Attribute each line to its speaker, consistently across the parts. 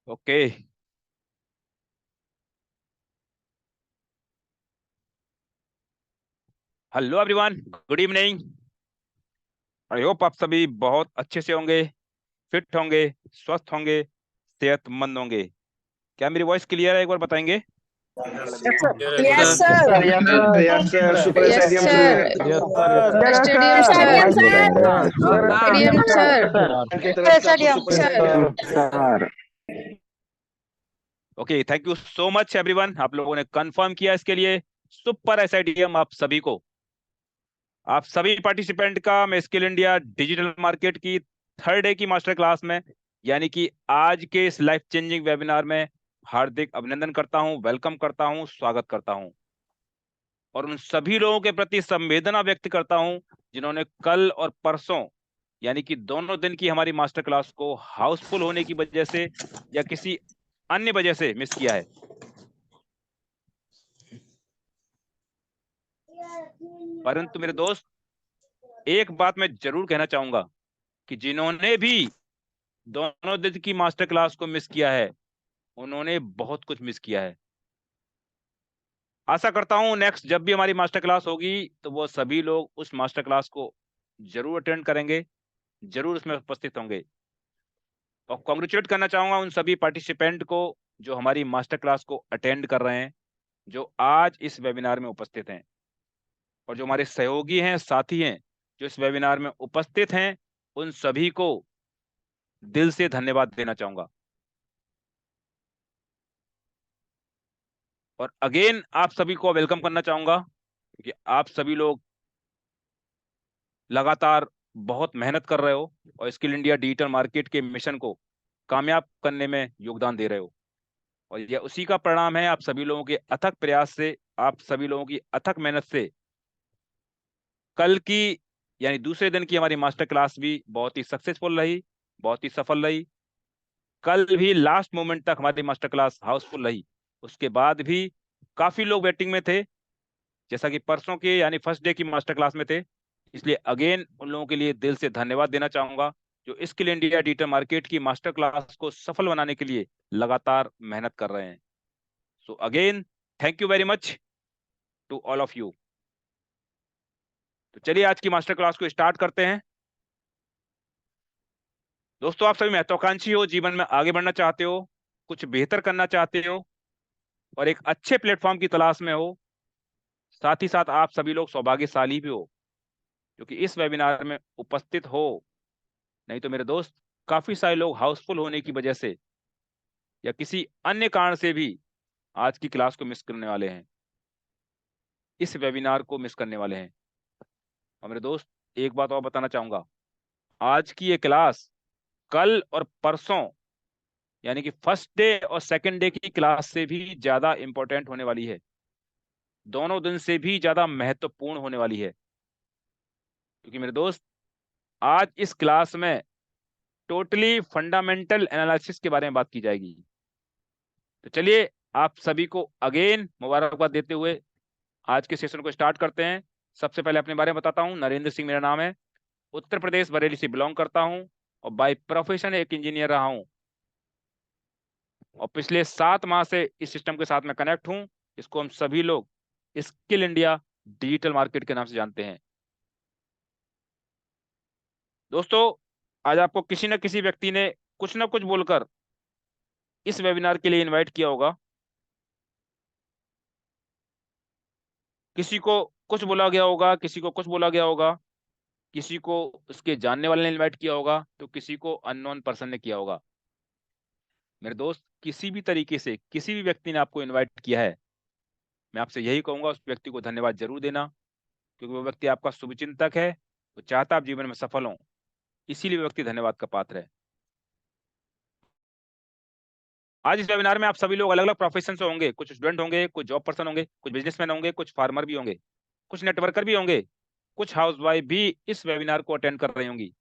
Speaker 1: Okay. Hello everyone, good evening. I hope आप सभी बहुत अच्छे से होंगे, फिट होंगे, स्वस्थ होंगे, सेहतमंद होंगे। क्या मेरी वॉइस क्लियर है? एक बार बताएंगे।
Speaker 2: Yes
Speaker 3: Yes,
Speaker 2: sir.
Speaker 3: sir.
Speaker 4: Yes, sir. Super
Speaker 2: yes
Speaker 4: Stadium
Speaker 2: sir.
Speaker 4: sir.
Speaker 3: Yes, sir. Yes, sir.
Speaker 2: Stadium sir. Stadium sir.
Speaker 4: की तरफ से आपको
Speaker 2: stadium
Speaker 4: super
Speaker 2: sir.
Speaker 4: Stadium sir.
Speaker 1: Okay, thank you so much everyone. आप लोगों ने कंफर्म किया इसके लिए। सुपर एसआईडीएम आप सभी को, आप सभी पार्टिसिपेंट का मैं स्किल इंडिया डिजिटल मार्केट की थर्ड डे की मास्टर क्लास में, यानी कि आज के इस लाइफ चेंजिंग वेबिनार में हार्दिक अभिनंदन करता हूं, वेलकम करता हूं, स्वागत करता हूं। और उन सभी लोगों के प्रति संवेदना व्यक्त करता हूं जिन्होंने कल और परसों, यानी कि दोनों दिन की हमारी मास्टर क्लास को हाउसफुल होने की वजह से या किसी अन्य वजह से मिस किया है। परंतु मेरे दोस्त, एक बात मैं जरूर कहना चाहूंगा कि जिन्होंने भी दोनों दिन की मास्टर क्लास को मिस किया है, उन्होंने बहुत कुछ मिस किया है। आशा करता हूं नेक्स्ट जब भी हमारी मास्टर क्लास होगी तो वो सभी लोग उस मास्टर क्लास को जरूर अटेंड करेंगे, जरूर उसमें उपस्थित होंगे। और कॉन्ग्रेचुलेट करना चाहूंगा उन सभी पार्टिसिपेंट को जो हमारी मास्टर क्लास को अटेंड कर रहे हैं, जो आज इस वेबिनार में उपस्थित हैं, और जो हमारे सहयोगी हैं, साथी हैं, जो इस वेबिनार में उपस्थित हैं, उन सभी को दिल से धन्यवाद देना चाहूंगा। और अगेन आप सभी को वेलकम करना चाहूंगा क्योंकि आप सभी लोग लगातार बहुत मेहनत कर रहे हो और स्किल इंडिया डिजिटल मार्केट के मिशन को कामयाब करने में योगदान दे रहे हो। और यह उसी का परिणाम है, आप सभी लोगों के अथक प्रयास से, आप सभी लोगों की अथक मेहनत से कल की यानी दूसरे दिन की हमारी मास्टर क्लास भी बहुत ही सक्सेसफुल रही, बहुत ही सफल रही। कल भी लास्ट मोमेंट तक हमारी मास्टर क्लास हाउसफुल रही। उसके बाद भी काफी लोग वेटिंग में थे, जैसा कि परसों के यानी फर्स्ट डे की मास्टर क्लास में थे। इसलिए अगेन उन लोगों के लिए दिल से धन्यवाद देना चाहूंगा जो स्किल इंडिया डिजिटल मार्केट की मास्टर क्लास को सफल बनाने के लिए लगातार मेहनत कर रहे हैं। So again thank you very much to all of you. तो चलिए आज की मास्टर क्लास को स्टार्ट करते हैं। दोस्तों, आप सभी महत्वाकांक्षी हो, जीवन में आगे बढ़ना चाहते हो, कुछ बेहतर करना चाहते हो और एक अच्छे प्लेटफॉर्म की तलाश में हो। साथ ही साथ आप सभी लोग सौभाग्यशाली भी हो क्योंकि इस वेबिनार में उपस्थित हो। नहीं तो मेरे दोस्त, काफी सारे लोग हाउसफुल होने की वजह से या किसी अन्य कारण से भी आज की क्लास को मिस करने वाले हैं, इस वेबिनार को मिस करने वाले हैं। और मेरे दोस्त, एक बात और बताना चाहूंगा, आज की ये क्लास कल और परसों यानी कि फर्स्ट डे और सेकंड डे की क्लास से भी ज्यादा इंपॉर्टेंट होने वाली है, दोनों दिन से भी ज्यादा महत्वपूर्ण होने वाली है। क्योंकि मेरे दोस्त, आज इस क्लास में टोटली फंडामेंटल एनालिसिस के बारे में बात की जाएगी। तो चलिए आप सभी को अगेन मुबारकबाद देते हुए आज के सेशन को स्टार्ट करते हैं। सबसे पहले अपने बारे में बताता हूं। नरेंद्र सिंह मेरा नाम है, उत्तर प्रदेश बरेली से बिलोंग करता हूं और बाय प्रोफेशन एक इंजीनियर रहा हूं और पिछले 7 माह से इस सिस्टम के साथ में कनेक्ट हूं। इसको हम सभी लोग स्किल इंडिया डिजिटल मार्केट के नाम से जानते हैं। दोस्तों, आज आपको किसी न किसी व्यक्ति ने कुछ ना कुछ बोलकर इस वेबिनार के लिए इनवाइट किया होगा। किसी को कुछ बोला गया होगा, किसी को कुछ बोला गया होगा, किसी को उसके जानने वाले ने इनवाइट किया होगा, तो किसी को अननोन पर्सन ने किया होगा। मेरे दोस्त, किसी भी तरीके से किसी भी व्यक्ति ने आपको इनवाइट किया है, मैं आपसे यही कहूंगा उस व्यक्ति को धन्यवाद जरूर देना, क्योंकि वो व्यक्ति आपका शुभचिंतक है, वो चाहता आप जीवन में सफल हो, इसीलिए वो व्यक्ति धन्यवाद का पात्र है। आज इस वेबिनार में आप सभी लोग अलग अलग प्रोफेशन से होंगे। कुछ स्टूडेंट होंगे, कुछ जॉब पर्सन होंगे, कुछ बिजनेसमैन होंगे, कुछ फार्मर भी होंगे, कुछ नेटवर्कर भी होंगे, कुछ हाउसवाइफ भी इस वेबिनार को अटेंड कर रही होंगी।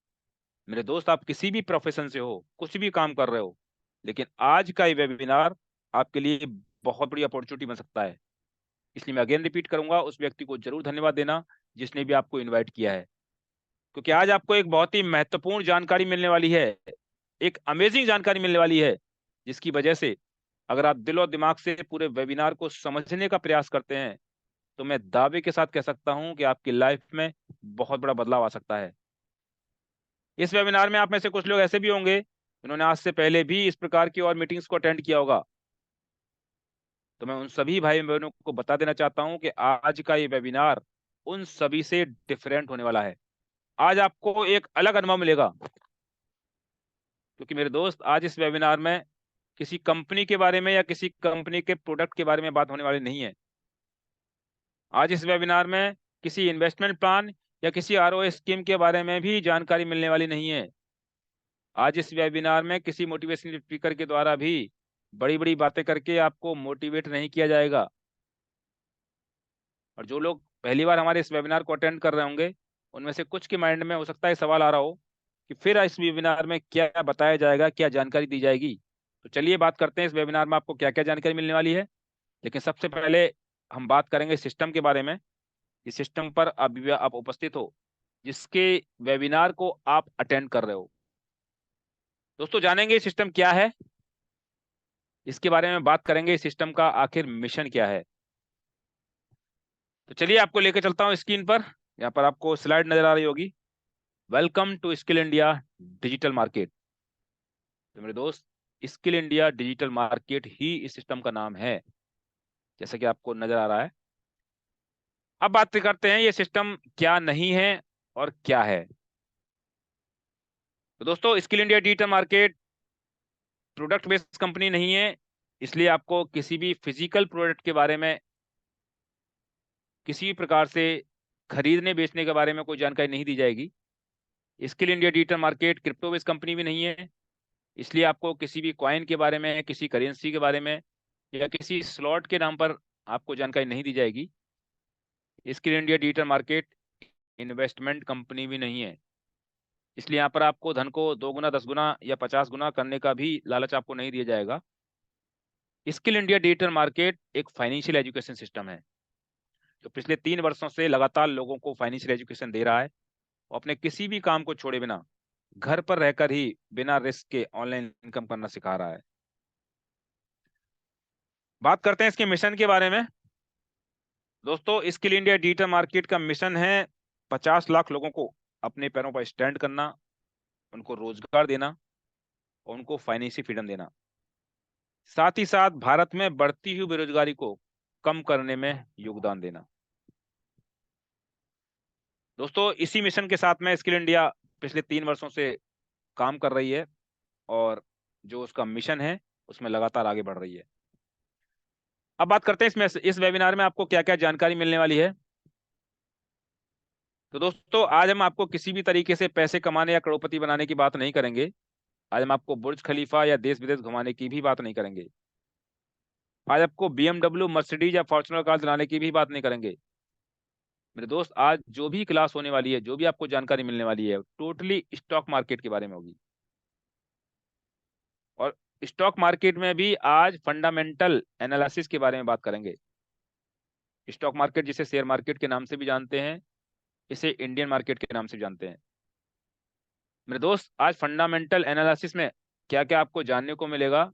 Speaker 1: मेरे दोस्त, आप किसी भी प्रोफेशन से हो, कुछ भी काम कर रहे हो, लेकिन आज का ये वेबिनार आपके लिए बहुत बड़ी अपॉर्चुनिटी बन सकता है। इसलिए मैं अगेन रिपीट करूंगा, उस व्यक्ति को जरूर धन्यवाद देना जिसने भी आपको इनवाइट किया है, क्योंकि आज आपको एक बहुत ही महत्वपूर्ण जानकारी मिलने वाली है, एक अमेजिंग जानकारी मिलने वाली है जिसकी वजह से अगर आप दिल और दिमाग से पूरे वेबिनार को समझने का प्रयास करते हैं तो मैं दावे के साथ कह सकता हूं कि आपकी लाइफ में बहुत बड़ा बदलाव आ सकता है। इस वेबिनार में आप में से कुछ लोग ऐसे भी होंगे जिन्होंने आज से पहले भी इस प्रकार की और मीटिंग्स को अटेंड किया होगा। तो मैं उन सभी भाई बहनों को बता देना चाहता हूं कि आज का ये वेबिनार उन सभी से डिफरेंट होने वाला है। आज आपको एक अलग अनुभव मिलेगा, क्योंकि मेरे दोस्त आज इस वेबिनार में किसी कंपनी के बारे में या किसी कंपनी के प्रोडक्ट के बारे में बात होने वाली नहीं है। आज इस वेबिनार में किसी इन्वेस्टमेंट प्लान या किसी आरओए स्कीम के बारे में भी जानकारी मिलने वाली नहीं है। आज इस वेबिनार में किसी मोटिवेशनल स्पीकर के द्वारा भी बड़ी बड़ी बातें करके आपको मोटिवेट नहीं किया जाएगा। और जो लोग पहली बार हमारे इस वेबिनार को अटेंड कर रहे होंगे उनमें से कुछ के माइंड में हो सकता है सवाल आ रहा हो कि फिर इस वेबिनार में क्या बताया जाएगा, क्या जानकारी दी जाएगी। तो चलिए बात करते हैं इस वेबिनार में आपको क्या क्या जानकारी मिलने वाली है। लेकिन सबसे पहले हम बात करेंगे सिस्टम के बारे में। इस सिस्टम पर अभी आप उपस्थित हो जिसके वेबिनार को आप अटेंड कर रहे हो। दोस्तों जानेंगे सिस्टम क्या है, इसके बारे में बात करेंगे, सिस्टम का आखिर मिशन क्या है। तो चलिए आपको लेकर चलता हूं स्क्रीन पर। यहाँ पर आपको स्लाइड नजर आ रही होगी, welcome to Skill India Digital Market. तो मेरे दोस्त स्किल इंडिया डिजिटल मार्केट ही इस सिस्टम का नाम है, जैसा कि आपको नजर आ रहा है। अब बात करते हैं ये सिस्टम क्या नहीं है और क्या है। तो दोस्तों skill India Digital market product based company नहीं है, इसलिए आपको किसी भी फिजिकल प्रोडक्ट के बारे में किसी भी प्रकार से खरीदने बेचने के बारे में कोई जानकारी नहीं दी जाएगी। Skill India Digital market crypto based company भी नहीं है, इसलिए आपको किसी भी कॉइन के बारे में, किसी करेंसी के बारे में या किसी स्लॉट के नाम पर आपको जानकारी नहीं दी जाएगी। Skill India Digital market investment company भी नहीं है, इसलिए यहाँ पर आपको धन को 2 गुना, 10 गुना या 50 गुना करने का भी लालच आपको नहीं दिया जाएगा। स्किल इंडिया डिजिटल मार्केट एक फाइनेंशियल एजुकेशन सिस्टम है जो पिछले 3 वर्षों से लगातार लोगों को फाइनेंशियल एजुकेशन दे रहा है और अपने किसी भी काम को छोड़े बिना घर पर रहकर ही बिना रिस्क के ऑनलाइन इनकम करना सिखा रहा है। बात करते हैं इसके मिशन के बारे में। दोस्तों स्किल इंडिया डिजिटल मार्केट का मिशन है 50 लाख लोगों को अपने पैरों पर स्टैंड करना, उनको रोजगार देना और उनको फाइनेंशियल फ्रीडम देना, साथ ही साथ भारत में बढ़ती हुई बेरोजगारी को कम करने में योगदान देना। दोस्तों इसी मिशन के साथ में स्किल इंडिया पिछले 3 वर्षों से काम कर रही है और जो उसका मिशन है उसमें लगातार आगे बढ़ रही है। अब बात करते हैं इसमें इस वेबिनार में आपको क्या क्या जानकारी मिलने वाली है। तो दोस्तों आज हम आपको किसी भी तरीके से पैसे कमाने या करोड़पति बनाने की बात नहीं करेंगे। आज हम आपको बुर्ज खलीफा या देश विदेश घुमाने की भी बात नहीं करेंगे। आज आपको BMW, मर्सिडीज या फॉर्च्यूनर कार दिलाने की भी बात नहीं करेंगे। मेरे दोस्त आज जो भी क्लास होने वाली है, जो भी आपको जानकारी मिलने वाली है, टोटली स्टॉक मार्केट के बारे में होगी। और स्टॉक मार्केट में भी आज फंडामेंटल एनालिसिस के बारे में बात करेंगे। स्टॉक मार्केट जिसे शेयर मार्केट के नाम से भी जानते हैं, इसे इंडियन मार्केट के नाम से भी जानते हैं। मेरे दोस्त आज फंडामेंटल एनालिसिस में क्या क्या आपको जानने को मिलेगा,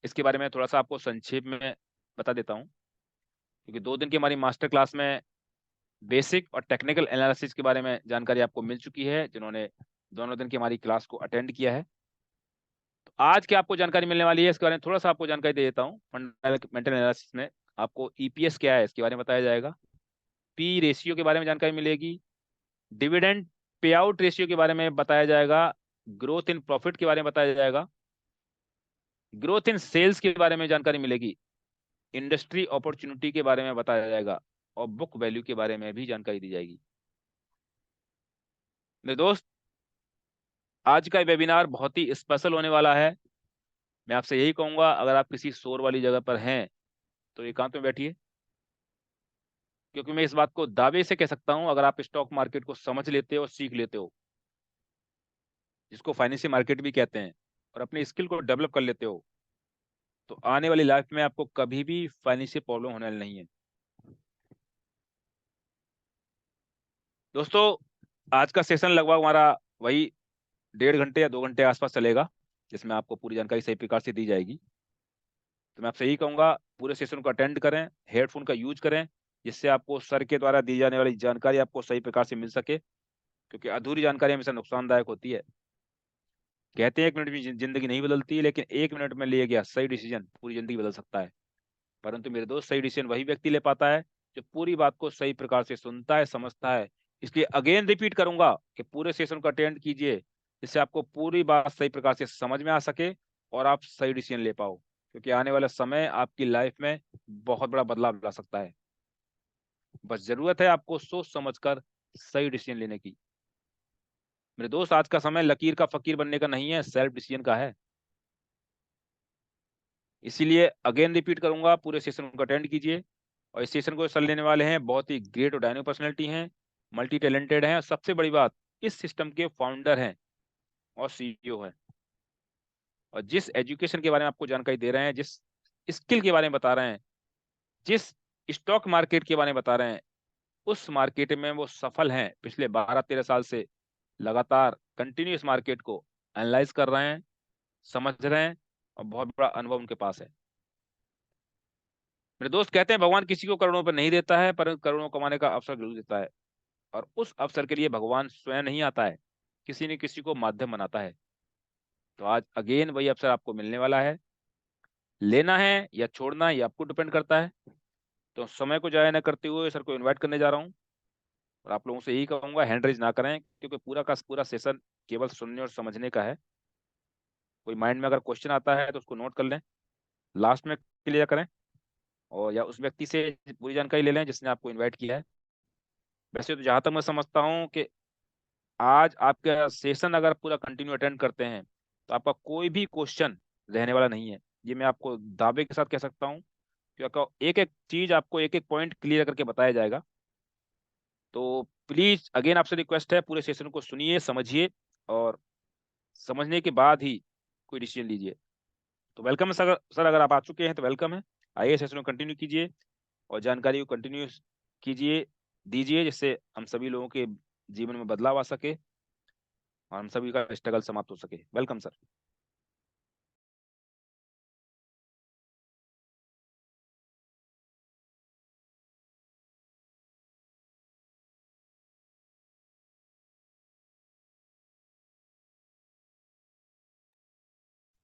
Speaker 1: इसके बारे में थोड़ा सा आपको संक्षेप में बता देता हूं, क्योंकि 2 दिन की हमारी मास्टर क्लास में बेसिक और टेक्निकल एनालिसिस के बारे में जानकारी आपको मिल चुकी है, जिन्होंने दोनों दिन की हमारी क्लास को अटेंड किया है। तो आज क्या आपको जानकारी मिलने वाली है इसके बारे में थोड़ा सा आपको जानकारी दे देता हूँ। फंडामेंटल एनालिसिस में आपको ईपीएस क्या है इसके बारे में बताया जाएगा, पी रेशियो के बारे में जानकारी मिलेगी, डिविडेंड पे आउट रेशियो के बारे में बताया जाएगा, ग्रोथ इन प्रॉफिट के बारे में बताया जाएगा, ग्रोथ इन सेल्स के बारे में जानकारी मिलेगी, इंडस्ट्री अपॉर्चुनिटी के बारे में बताया जाएगा और बुक वैल्यू के बारे में भी जानकारी दी जाएगी। मेरे दोस्त आज का वेबिनार बहुत ही स्पेशल होने वाला है। मैं आपसे यही कहूंगा, अगर आप किसी शोर वाली जगह पर हैं तो एकांत में बैठिए, क्योंकि मैं इस बात को दावे से कह सकता हूं, अगर आप स्टॉक मार्केट को समझ लेते हो, सीख लेते हो, जिसको फाइनेंशियल मार्केट भी कहते हैं, और अपनी स्किल को डेवलप कर लेते हो, तो आने वाली लाइफ में आपको कभी भी फाइनेंशियल प्रॉब्लम होने वाली नहीं है। दोस्तों आज का सेशन लगभग हमारा वही 1.5 घंटे या 2 घंटे आसपास चलेगा। जिसमें आपको पूरी जानकारी सही प्रकार से दी जाएगी। तो मैं आपसे यही कहूंगा, पूरे सेशन को अटेंड करें, हेडफोन का यूज करें, जिससे आपको सर के द्वारा दी जाने वाली जानकारी आपको सही प्रकार से मिल सके, क्योंकि अधूरी जानकारी हमेशा नुकसानदायक होती है। कहते हैं 1 मिनट में जिंदगी नहीं बदलती है, लेकिन 1 मिनट में लिया गया सही डिसीजन पूरी जिंदगी बदल सकता है। परंतु मेरे दोस्त, सही डिसीजन वही व्यक्ति ले पाता है जो पूरी बात को सही प्रकार से सुनता है, समझता है। इसलिए अगेन रिपीट करूंगा कि पूरे सेशन को अटेंड कीजिए, जिससे आपको पूरी बात सही प्रकार से समझ में आ सके और आप सही डिसीजन ले पाओ, क्योंकि आने वाला समय आपकी लाइफ में बहुत बड़ा बदलाव ला सकता है। बस जरूरत है आपको सोच समझकर सही डिसीजन लेने की। मेरे दोस्त, आज का समय लकीर का फकीर बनने का नहीं है, सेल्फ डिसीजन का है। इसीलिए अगेन रिपीट करूंगा, पूरे सेशन को अटेंड कीजिए। और इस सेशन को सर लेने वाले हैं बहुत ही ग्रेट और डायनो पर्सनैलिटी हैं, मल्टी टैलेंटेड हैं, और सबसे बड़ी बात, इस सिस्टम के फाउंडर हैं और सीईओ हैं। और जिस एजुकेशन के बारे में आपको जानकारी दे रहे हैं, जिस स्किल के बारे में बता रहे हैं, जिस स्टॉक मार्केट के बारे में बता रहे हैं, उस मार्केट में वो सफल हैं। पिछले 12-13 साल से लगातार कंटिन्यूस मार्केट को एनालाइज कर रहे हैं, समझ रहे हैं, और बहुत बड़ा अनुभव उनके पास है। मेरे दोस्त, कहते हैं भगवान किसी को करोड़ों पर नहीं देता है, पर करोड़ों कमाने का अवसर जरूर देता है। और उस अवसर के लिए भगवान स्वयं नहीं आता है, किसी न किसी को माध्यम बनाता है। तो आज अगेन वही अवसर आपको मिलने वाला है। लेना है या छोड़ना ये आपको डिपेंड करता है। तो समय को जाया न करते हुए सर को इनवाइट करने जा रहा हूँ। और आप लोगों से यही कहूंगा, हैंड रेज ना करें, क्योंकि पूरा का पूरा सेशन केवल सुनने और समझने का है। कोई माइंड में अगर क्वेश्चन आता है तो उसको नोट कर लें, लास्ट में क्लियर करें, और या उस व्यक्ति से पूरी जानकारी ले लें जिसने आपको इन्वाइट किया है। वैसे तो जहां तक मैं समझता हूँ कि आज आपका सेशन अगर पूरा कंटिन्यू अटेंड करते हैं तो आपका कोई भी क्वेश्चन रहने वाला नहीं है। ये मैं आपको दावे के साथ कह सकता हूँ, क्योंकि एक एक चीज आपको एक एक पॉइंट क्लियर करके बताया जाएगा। तो प्लीज अगेन आपसे रिक्वेस्ट है, पूरे सेशन को सुनिए, समझिए, और समझने के बाद ही कोई डिसीजन लीजिए। तो वेलकम है सर, अगर आप आ चुके हैं तो वेलकम है। आइए सेशन को कंटिन्यू कीजिए और जानकारी को कंटिन्यू कीजिए, दीजिए, जिससे हम सभी लोगों के जीवन में बदलाव आ सके और हम सभी का स्ट्रगल समाप्त हो सके। Welcome sir.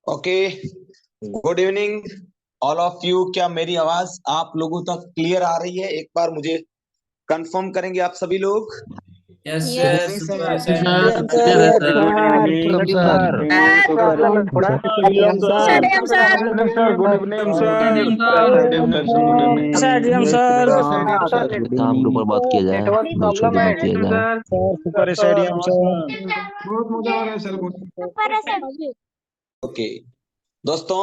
Speaker 3: Okay, good evening all of you. क्या मेरी आवाज आप लोगों तक क्लियर आ रही है? एक बार मुझे कंफर्म करेंगे आप सभी लोग।
Speaker 2: Yes,
Speaker 4: sir
Speaker 2: sir.
Speaker 4: Stadium sir good evening sir stadium sir
Speaker 5: काम के ऊपर बात किया जाए, म्यूचुअल पे ना किया जाए।
Speaker 4: सुपर स्टेडियम सर
Speaker 6: बहुत मजा आ रहा है सर। बहुत
Speaker 3: ओके दोस्तों,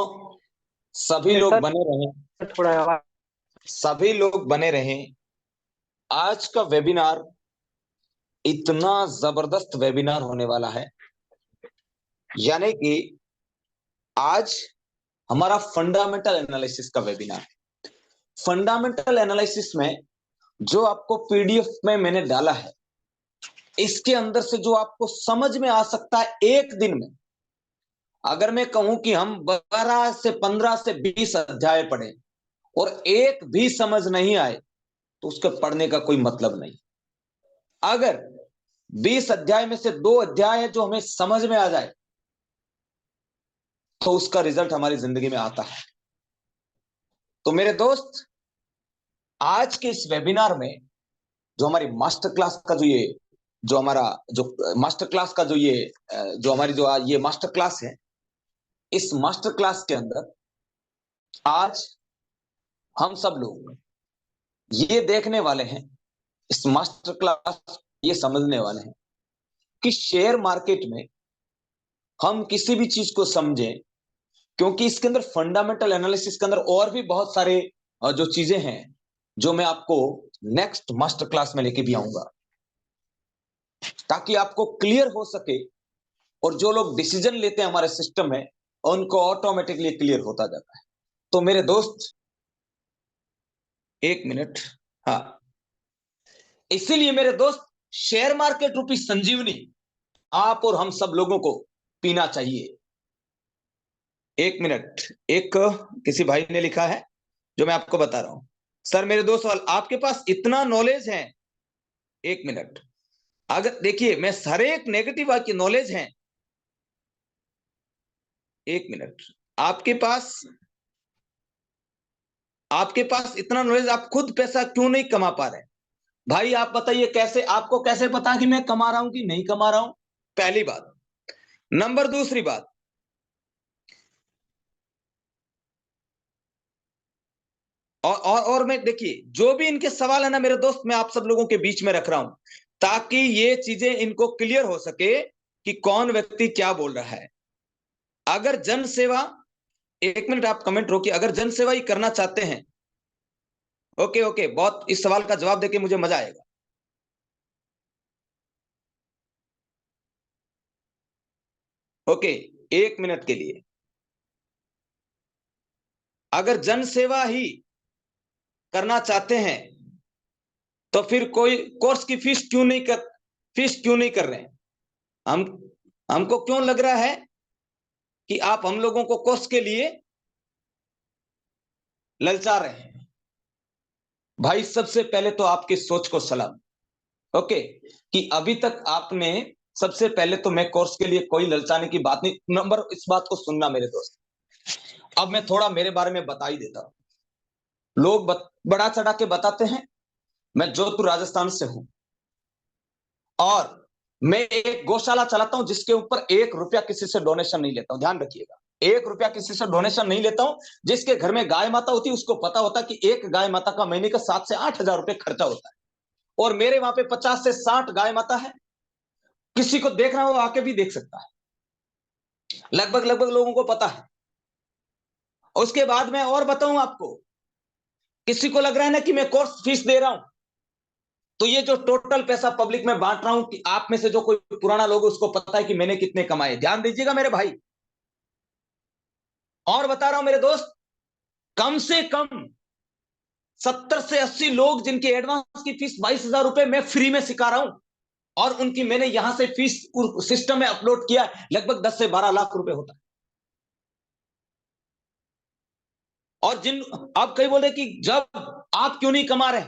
Speaker 3: सभी लोग बने रहें,
Speaker 4: थोड़ा
Speaker 3: सभी लोग बने रहें। आज का वेबिनार इतना जबरदस्त वेबिनार होने वाला है, यानी कि आज हमारा फंडामेंटल एनालिसिस का वेबिनार। फंडामेंटल एनालिसिस में जो आपको पीडीएफ में मैंने डाला है, इसके अंदर से जो आपको समझ में आ सकता है एक दिन में। अगर मैं कहूं कि हम 12 से 15 से 20 अध्याय पढ़े और एक भी समझ नहीं आए तो उसके पढ़ने का कोई मतलब नहीं। अगर 20 अध्याय में से 2 अध्याय है जो हमें समझ में आ जाए तो उसका रिजल्ट हमारी जिंदगी में आता है। तो मेरे दोस्त, आज के इस वेबिनार में जो हमारी मास्टर क्लास का जो मास्टर क्लास का जो हमारी ये मास्टर क्लास है, इस मास्टर क्लास के अंदर आज हम सब लोग ये देखने वाले हैं, इस मास्टर क्लास ये समझने वाले हैं कि शेयर मार्केट में हम किसी भी चीज को समझें, क्योंकि इसके अंदर फंडामेंटल एनालिसिस के अंदर और भी बहुत सारे जो चीजें हैं जो मैं आपको नेक्स्ट मास्टर क्लास में लेके भी आऊंगा, ताकि आपको क्लियर हो सके और जो लोग डिसीजन लेते हैं हमारे सिस्टम में उनको ऑटोमेटिकली क्लियर होता जाता है। तो मेरे दोस्त, एक मिनट, हाँ, इसीलिए मेरे दोस्त, शेयर मार्केट रूपी संजीवनी आप और हम सब लोगों को पीना चाहिए। एक मिनट, एक किसी भाई ने लिखा है जो मैं आपको बता रहा हूं। सर मेरे दो सवाल, आपके पास इतना नॉलेज है, एक मिनट, अगर देखिए मैं हर एक नेगेटिव की नॉलेज है, एक मिनट, आपके पास इतना नॉलेज, आप खुद पैसा क्यों नहीं कमा पा रहे? भाई आप बताइए, कैसे आपको कैसे पता कि मैं कमा रहा हूं कि नहीं कमा रहा हूं? पहली बात। नंबर दूसरी बात, और मैं देखिए जो भी इनके सवाल है ना मेरे दोस्त, मैं आप सब लोगों के बीच में रख रहा हूं ताकि ये चीजें इनको क्लियर हो सके कि कौन व्यक्ति क्या बोल रहा है। अगर जन सेवा, एक मिनट आप कमेंट रोकिए, अगर जन सेवा ही करना चाहते हैं, ओके ओके, बहुत इस सवाल का जवाब देके मुझे मजा आएगा। ओके, एक मिनट के लिए, अगर जन सेवा ही करना चाहते हैं तो फिर कोई कोर्स की फीस क्यों नहीं कर रहे हैं? हम हमको क्यों लग रहा है कि आप हम लोगों को कोर्स के लिए ललचा रहे हैं? भाई सबसे पहले तो आपकी सोच को सलाम, ओके, कि अभी तक आपने, सबसे पहले तो मैं कोर्स के लिए कोई ललचाने की बात नहीं, नंबर इस बात को सुनना मेरे दोस्त। अब मैं थोड़ा मेरे बारे में बता ही देता हूं। लोग बड़ा चढ़ा के बताते हैं, मैं जोधपुर राजस्थान से हूं और मैं एक गौशाला चलाता हूं जिसके ऊपर 1 रुपया किसी से डोनेशन नहीं लेता हूं, ध्यान रखिएगा, 1 रुपया किसी से डोनेशन नहीं लेता हूं। जिसके घर में गाय माता होती है उसको पता होता है कि एक गाय माता का महीने का 7 से 8 हजार रुपए खर्चा होता है, और मेरे वहां पे 50 से 60 गाय माता है। किसी को देखना हो आके भी देख सकता है, लगभग लगभग लोगों को पता है। उसके बाद मैं और बताऊं आपको, किसी को लग रहा है ना कि मैं कोर्स फीस दे रहा हूं, तो ये जो टोटल पैसा पब्लिक में बांट रहा हूं, कि आप में से जो कोई पुराना लोग उसको पता है कि मैंने कितने कमाए, ध्यान दीजिएगा मेरे भाई। और बता रहा हूं मेरे दोस्त, कम से कम 70 से 80 लोग जिनकी एडवांस की फीस 22,000 रुपए मैं फ्री में सिखा रहा हूं, और उनकी मैंने यहां से फीस सिस्टम में अपलोड किया, लगभग 10 से 12 लाख रुपए होता है। और जिन, आप कई बोल रहे कि जब आप क्यों नहीं कमा रहे,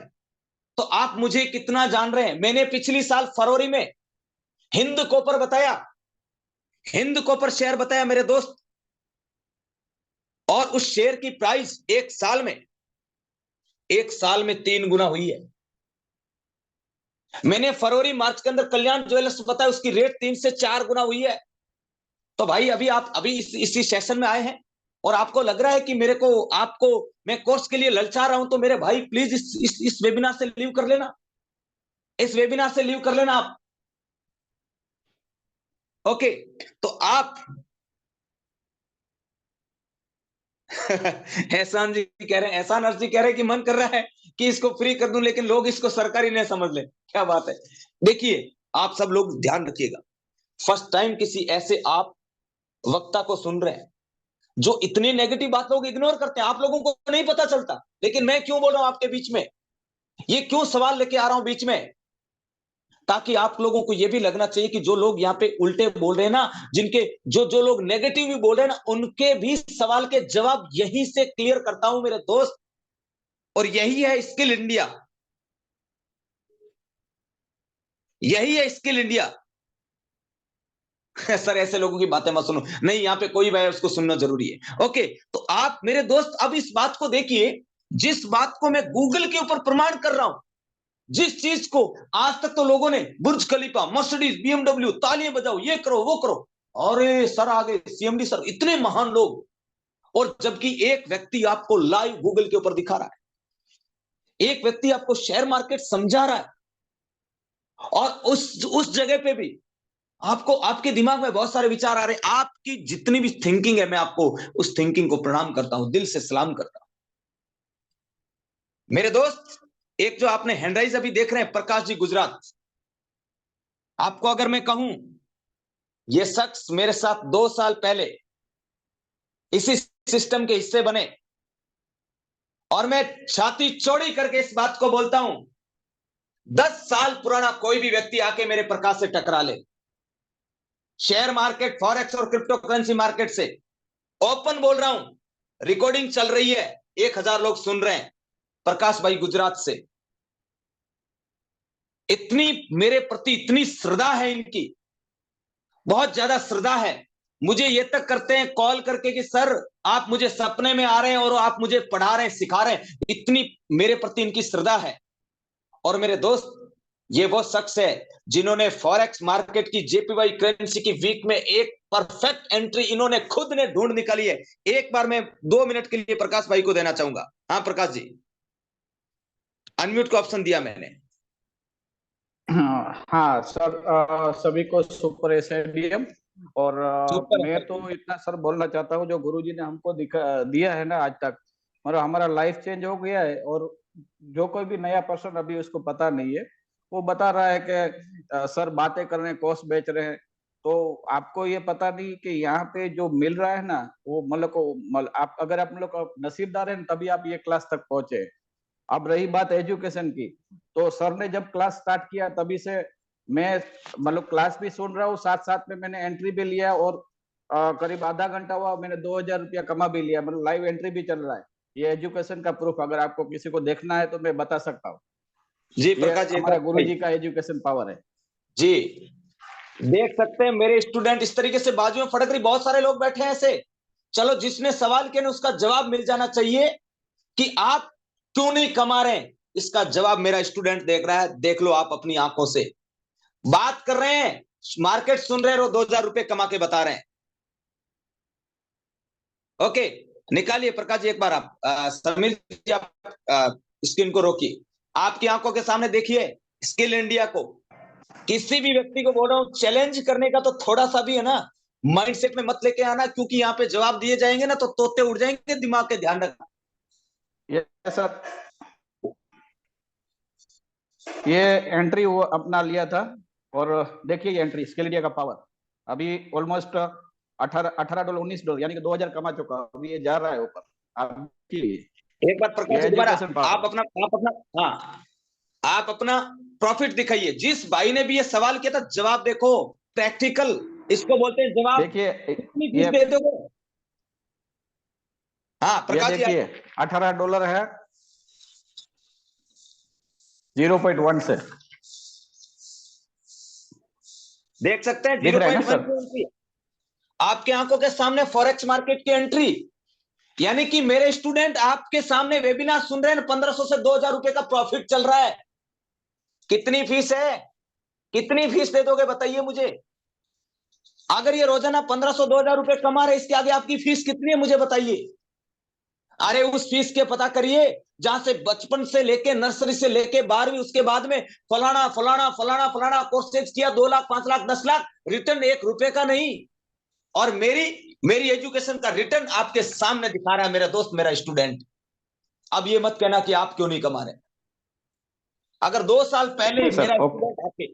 Speaker 3: तो आप मुझे कितना जान रहे हैं? मैंने पिछली साल फरवरी में हिंद कॉपर बताया, हिंद कॉपर शेयर बताया मेरे दोस्त, और उस शेयर की प्राइस एक साल में 3 गुना हुई है। मैंने फरवरी मार्च के अंदर कल्याण ज्वेलर्स बताया, उसकी रेट 3 से 4 गुना हुई है। तो भाई अभी आप इसी सेशन में आए हैं और आपको लग रहा है कि मेरे को, आपको मैं कोर्स के लिए ललचा रहा हूं, तो मेरे भाई प्लीज इस वेबिनार से लीव कर लेना, इस वेबिनार से लीव कर लेना आप, ओके। तो आप एहसान जी कह रहे हैं, एहसान अर्ज जी कह रहे हैं कि मन कर रहा है कि इसको फ्री कर दूं, लेकिन लोग इसको सरकारी नहीं समझ ले, क्या बात है। देखिए आप सब लोग ध्यान रखिएगा, फर्स्ट टाइम किसी ऐसे आप वक्ता को सुन रहे हैं जो इतनी नेगेटिव बात लोग इग्नोर करते हैं, आप लोगों को नहीं पता चलता, लेकिन मैं क्यों बोल रहा हूं आपके बीच में, ये क्यों सवाल लेके आ रहा हूं बीच में, ताकि आप लोगों को यह भी लगना चाहिए कि जो लोग यहाँ पे उल्टे बोल रहे हैं ना, जिनके जो जो लोग नेगेटिव भी बोल रहे हैं ना, उनके भी सवाल के जवाब यहीं से क्लियर करता हूं मेरे दोस्त। और यही है स्किल इंडिया, यही है स्किल इंडिया। सर ऐसे लोगों की बातें मत सुनो, नहीं यहाँ पे कोई भाई उसको सुनना जरूरी है, ओके। तो आप मेरे दोस्त अब इस बात को देखिए, जिस बात को मैं गूगल के ऊपर प्रमाण कर रहा हूं, जिस चीज को आज तक तो लोगों ने बुर्ज खलीफा, मर्सिडीज, बीएमडब्ल्यू, तालियां बजाओ, ये करो वो करो, अरे सर आगे सीएमडी सर, इतने महान लोग, और जबकि एक व्यक्ति आपको लाइव गूगल के ऊपर दिखा रहा है, एक व्यक्ति आपको शेयर मार्केट समझा रहा है, और उस जगह पे भी आपको, आपके दिमाग में बहुत सारे विचार आ रहे हैं, आपकी जितनी भी थिंकिंग है, मैं आपको उस थिंकिंग को प्रणाम करता हूं, दिल से सलाम करता हूं मेरे दोस्त। एक जो आपने हैंडराइज अभी देख रहे हैं, प्रकाश जी गुजरात, आपको अगर मैं कहूं, ये शख्स मेरे साथ 2 साल पहले इसी सिस्टम के हिस्से बने, और मैं छाती चौड़ी करके इस बात को बोलता हूं, 10 साल पुराना कोई भी व्यक्ति आके मेरे प्रकाश से टकरा ले, शेयर मार्केट, फॉरेक्स और क्रिप्टो करेंसी मार्केट से, ओपन बोल रहा हूं, रिकॉर्डिंग चल रही है, 1000 लोग सुन रहे हैं, प्रकाश भाई गुजरात से। इतनी मेरे प्रति इतनी श्रद्धा है इनकी, बहुत ज्यादा श्रद्धा है। मुझे ये तक करते हैं कॉल करके कि सर आप मुझे सपने में आ रहे हैं और आप मुझे पढ़ा रहे हैं, सिखा रहे हैं, इतनी मेरे प्रति इनकी श्रद्धा है। और मेरे दोस्त, ये वो शख्स है जिन्होंने फॉरेक्स मार्केट की जेपीवाई करेंसी की वीक में एक परफेक्ट एंट्री इन्होंने खुद ने ढूंढ निकाली है। एक बार मैं 2 मिनट के लिए प्रकाश भाई को देना चाहूंगा। हाँ प्रकाश जी, अनम्यूट का ऑप्शन दिया मैंने।
Speaker 7: हाँ सर, सभी को सुपर एसआईडीएम। और मैं तो इतना सर बोलना चाहता हूँ, जो गुरुजी ने हमको दिया है ना आज तक, मतलब हमारा लाइफ चेंज हो गया है। और जो कोई भी नया पर्सन अभी उसको पता नहीं है, वो बता रहा है कि सर बातें कर रहे हैं, कोर्स बेच रहे हैं। तो आपको ये पता नहीं कि यहाँ पे जो मिल रहा है ना, वो मतलब आप अगर आप लोग नसीबदार हैं तभी आप ये क्लास तक पहुंचे। अब रही बात एजुकेशन की, तो सर ने जब क्लास स्टार्ट किया तभी से मैं मतलब क्लास भी सुन रहा हूँ, साथ साथ में मैंने एंट्री भी लिया, और करीब आधा घंटा हुआ मैंने 2000 रुपया कमा भी लिया, मतलब लाइव एंट्री भी चल रहा है। ये एजुकेशन का प्रूफ, अगर आपको किसी को देखना है तो मैं बता सकता हूँ।
Speaker 3: जी
Speaker 7: ये
Speaker 3: प्रकाश जी,
Speaker 7: हमारा गुरुजी का एजुकेशन पावर है
Speaker 3: जी। देख सकते हैं मेरे स्टूडेंट इस तरीके से बाजू में फड़क रही, बहुत सारे लोग बैठे हैं ऐसे। चलो, जिसने सवाल किया ना उसका जवाब मिल जाना चाहिए कि आप क्यों नहीं कमा रहे हैं। इसका जवाब मेरा स्टूडेंट देख रहा है, देख लो आप अपनी आंखों से। बात कर रहे हैं, मार्केट सुन रहे हो, 2000 रुपए कमा के बता रहे हैं। ओके, निकालिए प्रकाश जी एक बार आप। समीर जी आप स्क्रीन को रोकिए, आपकी आंखों के सामने देखिए स्किल इंडिया को। किसी भी व्यक्ति को बोल रहा हूं, चैलेंज करने का तो थोड़ा सा भी है ना, माइंडसेट में मत लेके आना, क्योंकि यहाँ पे जवाब दिए जाएंगे ना तो तोते उड़ जाएंगे, दिमाग के ध्यान रखना।
Speaker 7: ये सर, ये एंट्री वो अपना लिया था। और देखिए ये एंट्री, स्किल इंडिया का पावर अभी ऑलमोस्ट 18 डॉलर 19 डॉलर यानी कि 2000 कमा चुका, अभी ये जा रहा है ऊपर। आपकी
Speaker 3: एक बार प्रकाश जी दोबारा हाँ, आप अपना प्रॉफिट दिखाइए। जिस भाई ने भी ये सवाल किया था, जवाब देखो, प्रैक्टिकल इसको बोलते हैं जवाब।
Speaker 7: देखिए
Speaker 3: कितनी फीस दे दोगे? हाँ प्रकाश जी,
Speaker 7: देखिए 18 डॉलर है 0.1 से,
Speaker 3: देख सकते हैं
Speaker 7: दिख रहा है ना
Speaker 3: 0.1 की एंट्री आपके आंखों के सामने। फॉरेक्स मार्केट की एंट्री, यानी कि मेरे स्टूडेंट आपके सामने वेबिनार सुन रहे हैं, 1500 से 2000 रुपए का प्रॉफिट चल रहा है। कितनी फीस है, कितनी फीस दे दोगे बताइए मुझे। अगर ये रोजाना 1500 2000 रुपए कमा रहे, इसके आगे आपकी फीस कितनी है मुझे बताइए। अरे उस फीस के पता करिए जहां से बचपन से लेके नर्सरी से लेके 12वीं, उसके बाद में फलाना फलाना फलाना फलाना कोर्सेज किया, 2 लाख 5 लाख 10 लाख, रिटर्न 1 रुपए का नहीं। और मेरी एजुकेशन का रिटर्न आपके सामने दिखा रहा है मेरा दोस्त, मेरा स्टूडेंट। अब ये मत कहना कि आप क्यों नहीं कमा रहे। अगर 2 साल पहले मेरा स्टूडेंट आके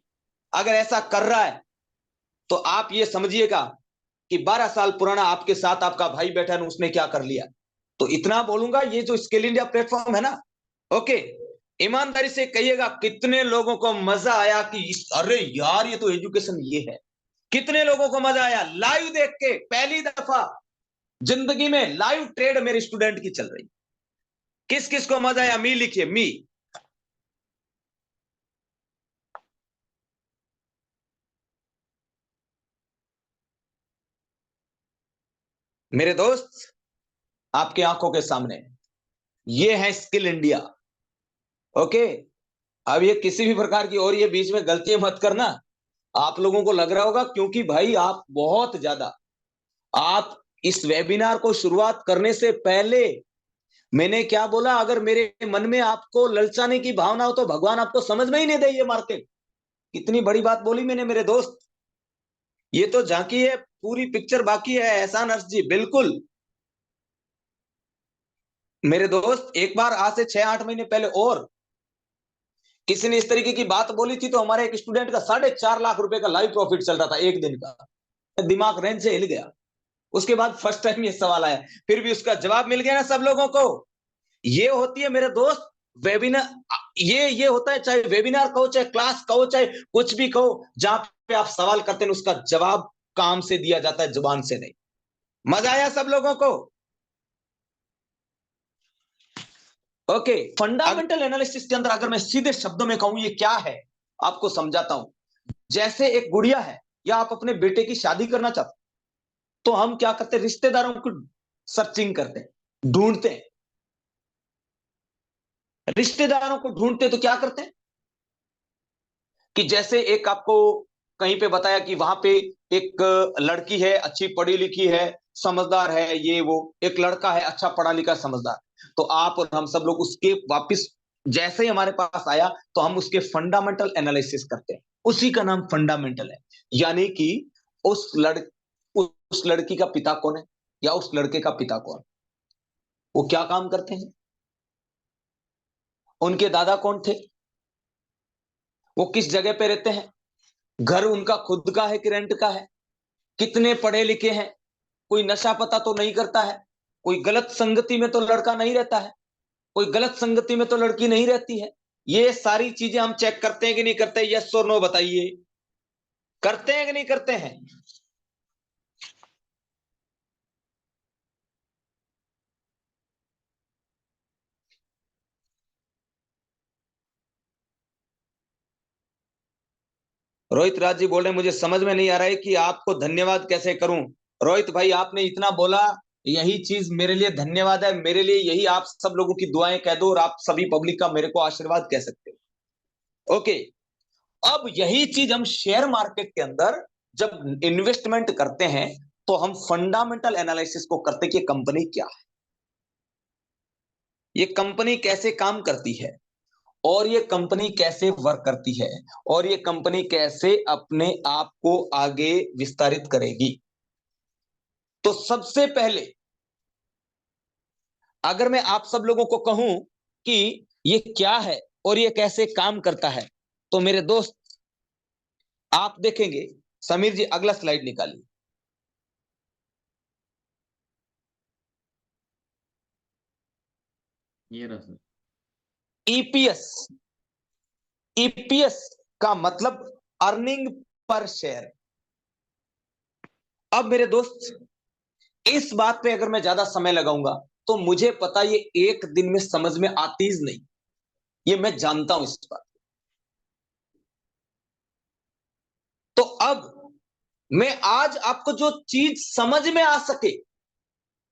Speaker 3: अगर ऐसा कर रहा है, तो आप ये समझिएगा कि 12 साल पुराना आपके साथ आपका भाई बैठा है, उसने क्या कर लिया। तो इतना बोलूंगा, ये जो स्किल इंडिया प्लेटफॉर्म है ना, ओके, ईमानदारी से कहिएगा कितने लोगों को मजा आया कि अरे यार ये तो एजुकेशन ये है। कितने लोगों को मजा आया लाइव देख के, पहली दफा जिंदगी में लाइव ट्रेड मेरे स्टूडेंट की चल रही। किस किस को मजा आया, मी लिखिए, मी। मेरे दोस्त, आपके आंखों के सामने ये है स्किल इंडिया। ओके, अब ये किसी भी प्रकार की और ये बीच में गलतियां मत करना। आप लोगों को लग रहा होगा क्योंकि भाई आप बहुत ज्यादा, आप इस वेबिनार को शुरुआत करने से पहले मैंने क्या बोला, अगर मेरे मन में आपको ललचाने की भावना हो तो भगवान आपको समझ में ही नहीं दे ये मार्केट। कितनी बड़ी बात बोली मैंने मेरे दोस्त। ये तो झांकी है, पूरी पिक्चर बाकी है। एहसान अर्श जी, बिल्कुल मेरे दोस्त, एक बार आज से 6-8 महीने पहले और किसी ने इस तरीके की बात बोली थी, तो हमारे एक स्टूडेंट का 4.5 लाख रुपए का लाइव प्रॉफिट चल रहा था एक दिन का। दिमाग रेंज से हिल गया। उसके बाद फर्स्ट टाइम ये सवाल आया, फिर भी उसका जवाब मिल गया ना सब लोगों को। ये होती है मेरे दोस्त वेबिनार, ये होता है, चाहे वेबिनार कहो, चाहे क्लास कहो, चाहे कुछ भी कहो, जहां पे आप सवाल करते हैं उसका जवाब काम से दिया जाता है, जुबान से नहीं। मजा आया सब लोगों को? ओके, फंडामेंटल एनालिसिस के अंदर अगर मैं सीधे शब्दों में कहूं ये क्या है, आपको समझाता हूं। जैसे एक गुड़िया है, या आप अपने बेटे की शादी करना चाहते, तो हम क्या करते हैं? रिश्तेदारों को सर्चिंग करते हैं, ढूंढते हैं। रिश्तेदारों को ढूंढते तो क्या करते हैं कि जैसे एक आपको कहीं पे बताया कि वहां पे एक लड़की है, अच्छी पढ़ी लिखी है, समझदार है, ये वो। एक लड़का है, अच्छा पढ़ा लिखा समझदार। तो आप और हम सब लोग उसके वापस जैसे ही हमारे पास आया तो हम उसके फंडामेंटल एनालिसिस करते हैं। उसी का नाम फंडामेंटल है। यानी कि उस लड़की का पिता कौन है, या उस लड़के का पिता कौन है, वो क्या काम करते हैं, उनके दादा कौन थे, वो किस जगह पे रहते हैं, घर उनका खुद का है कि रेंट का है, कितने पढ़े लिखे हैं, कोई नशा पता तो नहीं करता है, कोई गलत संगति में तो लड़का नहीं रहता है, कोई गलत संगति में तो लड़की नहीं रहती है। ये सारी चीजें हम चेक करते हैं कि नहीं करते? यस और नो बताइए, करते हैं कि नहीं करते हैं? रोहित राज जी बोल रहे हैं मुझे समझ में नहीं आ रहा है कि आपको धन्यवाद कैसे करूं। रोहित भाई, आपने इतना बोला, यही चीज मेरे लिए धन्यवाद है। मेरे लिए यही आप सब लोगों की दुआएं कह दो, और आप सभी पब्लिक का मेरे को आशीर्वाद कह सकते हो। ओके, अब यही चीज हम शेयर मार्केट के अंदर जब इन्वेस्टमेंट करते हैं तो हम फंडामेंटल एनालिसिस को करते कि कंपनी क्या है, ये कंपनी कैसे काम करती है, और ये कंपनी कैसे वर्क करती है, और ये कंपनी कैसे अपने आप को आगे विस्तारित करेगी। तो सबसे पहले अगर मैं आप सब लोगों को कहूं कि ये क्या है और ये कैसे काम करता है, तो मेरे दोस्त आप देखेंगे, समीर जी अगला स्लाइड निकालिए।
Speaker 6: ये रहा सर।
Speaker 3: ईपीएस, ईपीएस का मतलब अर्निंग पर शेयर। अब मेरे दोस्त, इस बात पे अगर मैं ज्यादा समय लगाऊंगा तो मुझे पता ये एक दिन में समझ में आती ही नहीं, ये मैं जानता हूं इस बात। तो अब मैं आज आपको जो चीज समझ में आ सके,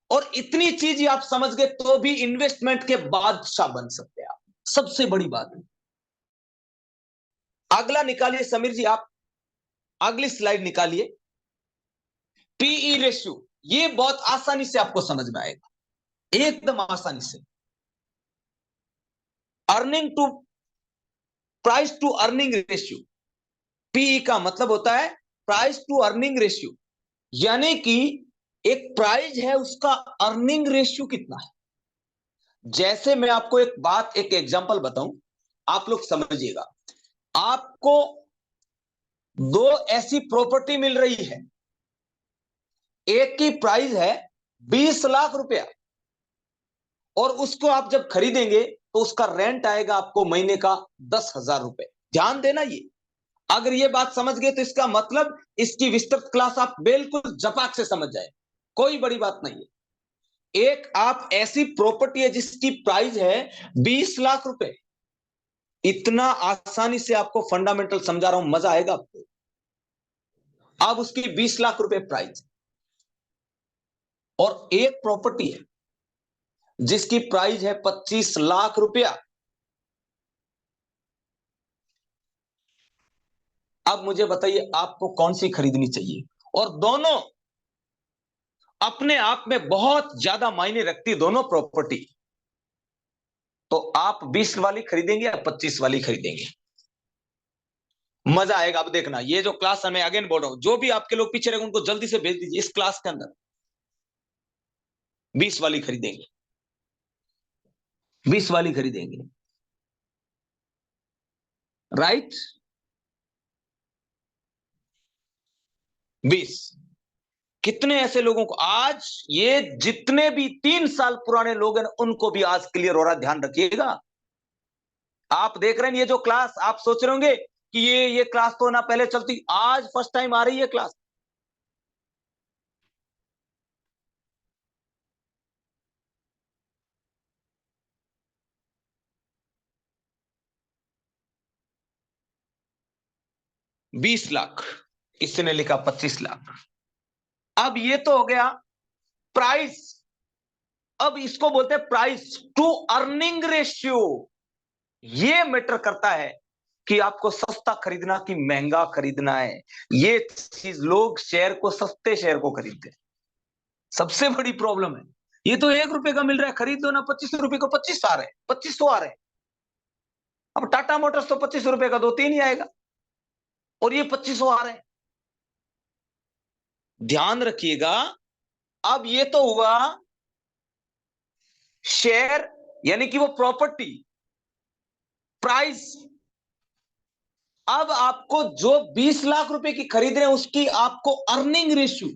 Speaker 3: और इतनी चीज आप समझ गए तो भी इन्वेस्टमेंट के बादशाह बन सकते हैं आप, सबसे बड़ी बात है। अगला निकालिए समीर जी, आप अगली स्लाइड निकालिए। पीई रेशियो, ये बहुत आसानी से आपको समझ में आएगा, एकदम आसानी से। Earning to price to earning ratio, PE का मतलब होता है प्राइस टू अर्निंग रेशियो। यानी कि एक प्राइस है, उसका अर्निंग रेशियो कितना है। जैसे मैं आपको एक बात, एक एग्जांपल बताऊं, आप लोग समझिएगा। आपको दो ऐसी प्रॉपर्टी मिल रही है, एक की प्राइस है 20 लाख रुपया, और उसको आप जब खरीदेंगे तो उसका रेंट आएगा आपको महीने का 10,000 रुपए। ध्यान देना, ये अगर ये बात समझ गए तो इसका मतलब इसकी विस्तृत क्लास आप बिल्कुल झपाक से समझ जाए, कोई बड़ी बात नहीं है। एक आप ऐसी प्रॉपर्टी है जिसकी प्राइस है 20 लाख रुपए। इतना आसानी से आपको फंडामेंटल समझा रहा हूं, मजा आएगा आपको। अब उसकी 20 लाख रुपए प्राइस, और एक प्रॉपर्टी है जिसकी प्राइस है 25 लाख रुपया। अब मुझे बताइए आपको कौन सी खरीदनी चाहिए, और दोनों अपने आप में बहुत ज्यादा मायने रखती, दोनों प्रॉपर्टी। तो आप 20 वाली खरीदेंगे या 25 वाली खरीदेंगे? मजा आएगा। अब देखना, ये जो क्लास है, मैं अगेन बोल रहा हूं, जो भी आपके लोग पीछे रहेंगे उनको जल्दी से भेज दीजिए इस क्लास के अंदर। 20 वाली खरीदेंगे, 20 वाली खरीदेंगे, राइट? 20। कितने ऐसे लोगों को आज, ये जितने भी 3 साल पुराने लोग हैं उनको भी आज क्लियर हो रहा है, ध्यान रखिएगा। आप देख रहे हैं ये जो क्लास, आप सोच रहे होंगे कि ये क्लास तो ना पहले चलती, आज फर्स्ट टाइम आ रही है क्लास। 20 लाख, किसी ने लिखा 25 लाख। अब ये तो हो गया प्राइस। अब इसको बोलते हैं प्राइस टू अर्निंग रेशियो। ये मैटर करता है कि आपको सस्ता खरीदना कि महंगा खरीदना है। ये चीज लोग शेयर को, सस्ते शेयर को खरीदते हैं, सबसे बड़ी प्रॉब्लम है। ये तो 1 रुपए का मिल रहा है, खरीद दो ना, 25 रुपए को 25 आ रहे हैं, 2500 आ रहे हैं। अब टाटा मोटर्स तो 25 रुपए का 2-3 ही आएगा, और ये 2500 आ रहे हैं। ध्यान रखिएगा। अब ये तो हुआ शेयर, यानी कि वो प्रॉपर्टी, प्राइस। अब आपको जो 20 लाख रुपए की खरीद रहे हैं उसकी आपको अर्निंग रेशियो,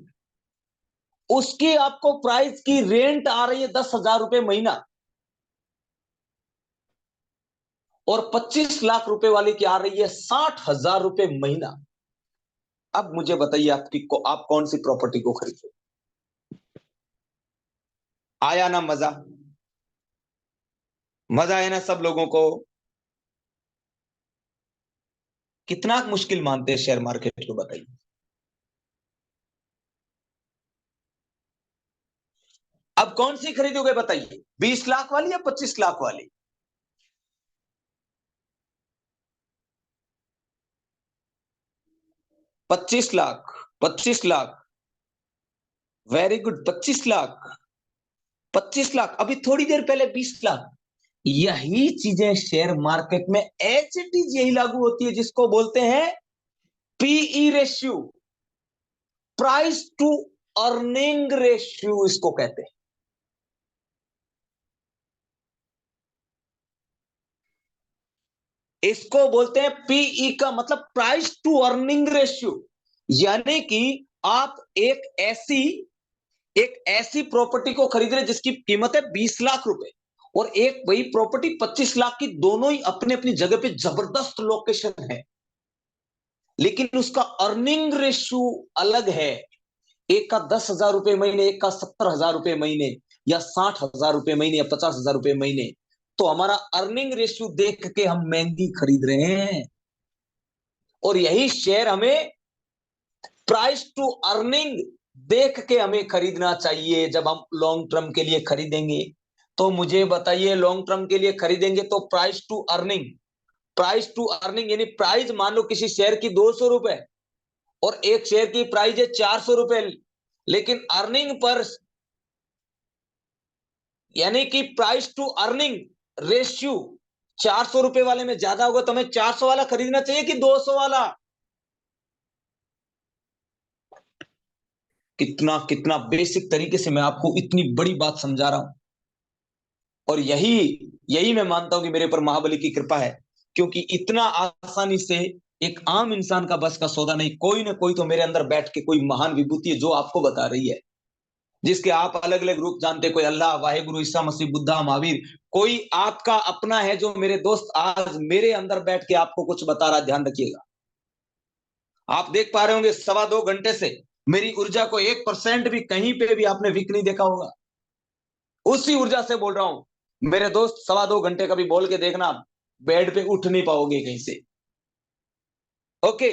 Speaker 3: उसकी आपको प्राइस की रेंट आ रही है 10,000 रुपए महीना, और 25 लाख रुपए वाली की आ रही है 60,000 रुपए महीना। अब मुझे बताइए आप कौन सी प्रॉपर्टी को खरीदो? आया ना मजा? मजा आया ना सब लोगों को? कितना मुश्किल मानते हैं शेयर मार्केट को, बताइए। अब कौन सी खरीदोगे बताइए, 20 लाख वाली या 25 लाख वाली? पच्चीस लाख, 25 लाख, वेरी गुड, 25 लाख, 25 लाख। अभी थोड़ी देर पहले 20 लाख। यही चीजें शेयर मार्केट में एज इट इज यही लागू होती है, जिसको बोलते हैं PE ratio, price to earning ratio, इसको कहते हैं। इसको बोलते हैं पीई, का मतलब प्राइस टू अर्निंग रेशियो। यानी कि आप एक ऐसी प्रॉपर्टी को खरीद रहे जिसकी कीमत है 20 लाख रुपए, और एक वही प्रॉपर्टी 25 लाख की, दोनों ही अपने अपनी जगह पे जबरदस्त लोकेशन है, लेकिन उसका अर्निंग रेशियो अलग है। एक का 10,000 रुपए महीने, एक का 70,000 रुपए महीने, या 60,000 रुपए महीने, या 50,000 रुपए महीने। तो हमारा अर्निंग रेशियो देख के हम महंगी खरीद रहे हैं, और यही शेयर हमें प्राइस टू अर्निंग देख के हमें खरीदना चाहिए। जब हम लॉन्ग टर्म के लिए खरीदेंगे, तो मुझे बताइए, लॉन्ग टर्म के लिए खरीदेंगे तो price to earning, price to earning यानी प्राइस, मान लो किसी शेयर की 200 रुपए और एक शेयर की प्राइस है 400 रुपए, लेकिन अर्निंग पर, यानी कि प्राइस टू अर्निंग रेशियो 400 रुपए वाले में ज्यादा होगा, तो हमें 400 वाला खरीदना चाहिए कि 200 वाला? कितना कितना बेसिक तरीके से मैं आपको इतनी बड़ी बात समझा रहा हूं, और यही यही मैं मानता हूं कि मेरे पर महाबली की कृपा है, क्योंकि इतना आसानी से एक आम इंसान का बस का सौदा नहीं। कोई ना कोई तो मेरे अंदर बैठ के कोई महान विभूति है जो आपको बता रही है, जिसके आप अलग अलग रूप जानते, कोई अल्लाह, वाहेगुरु, ईसा मसीह, बुद्धा, महावीर, कोई आपका अपना है जो मेरे दोस्त आज मेरे अंदर बैठ के आपको कुछ बता रहा है। ध्यान रखिएगा। आप देख पा रहे होंगे 2.25 घंटे से मेरी ऊर्जा को 1% भी कहीं पे भी आपने वीक नहीं देखा होगा। उसी ऊर्जा से बोल रहा हूं मेरे दोस्त, 2.25 घंटे का भी बोल के देखना, बेड पे उठ नहीं पाओगे कहीं से। ओके,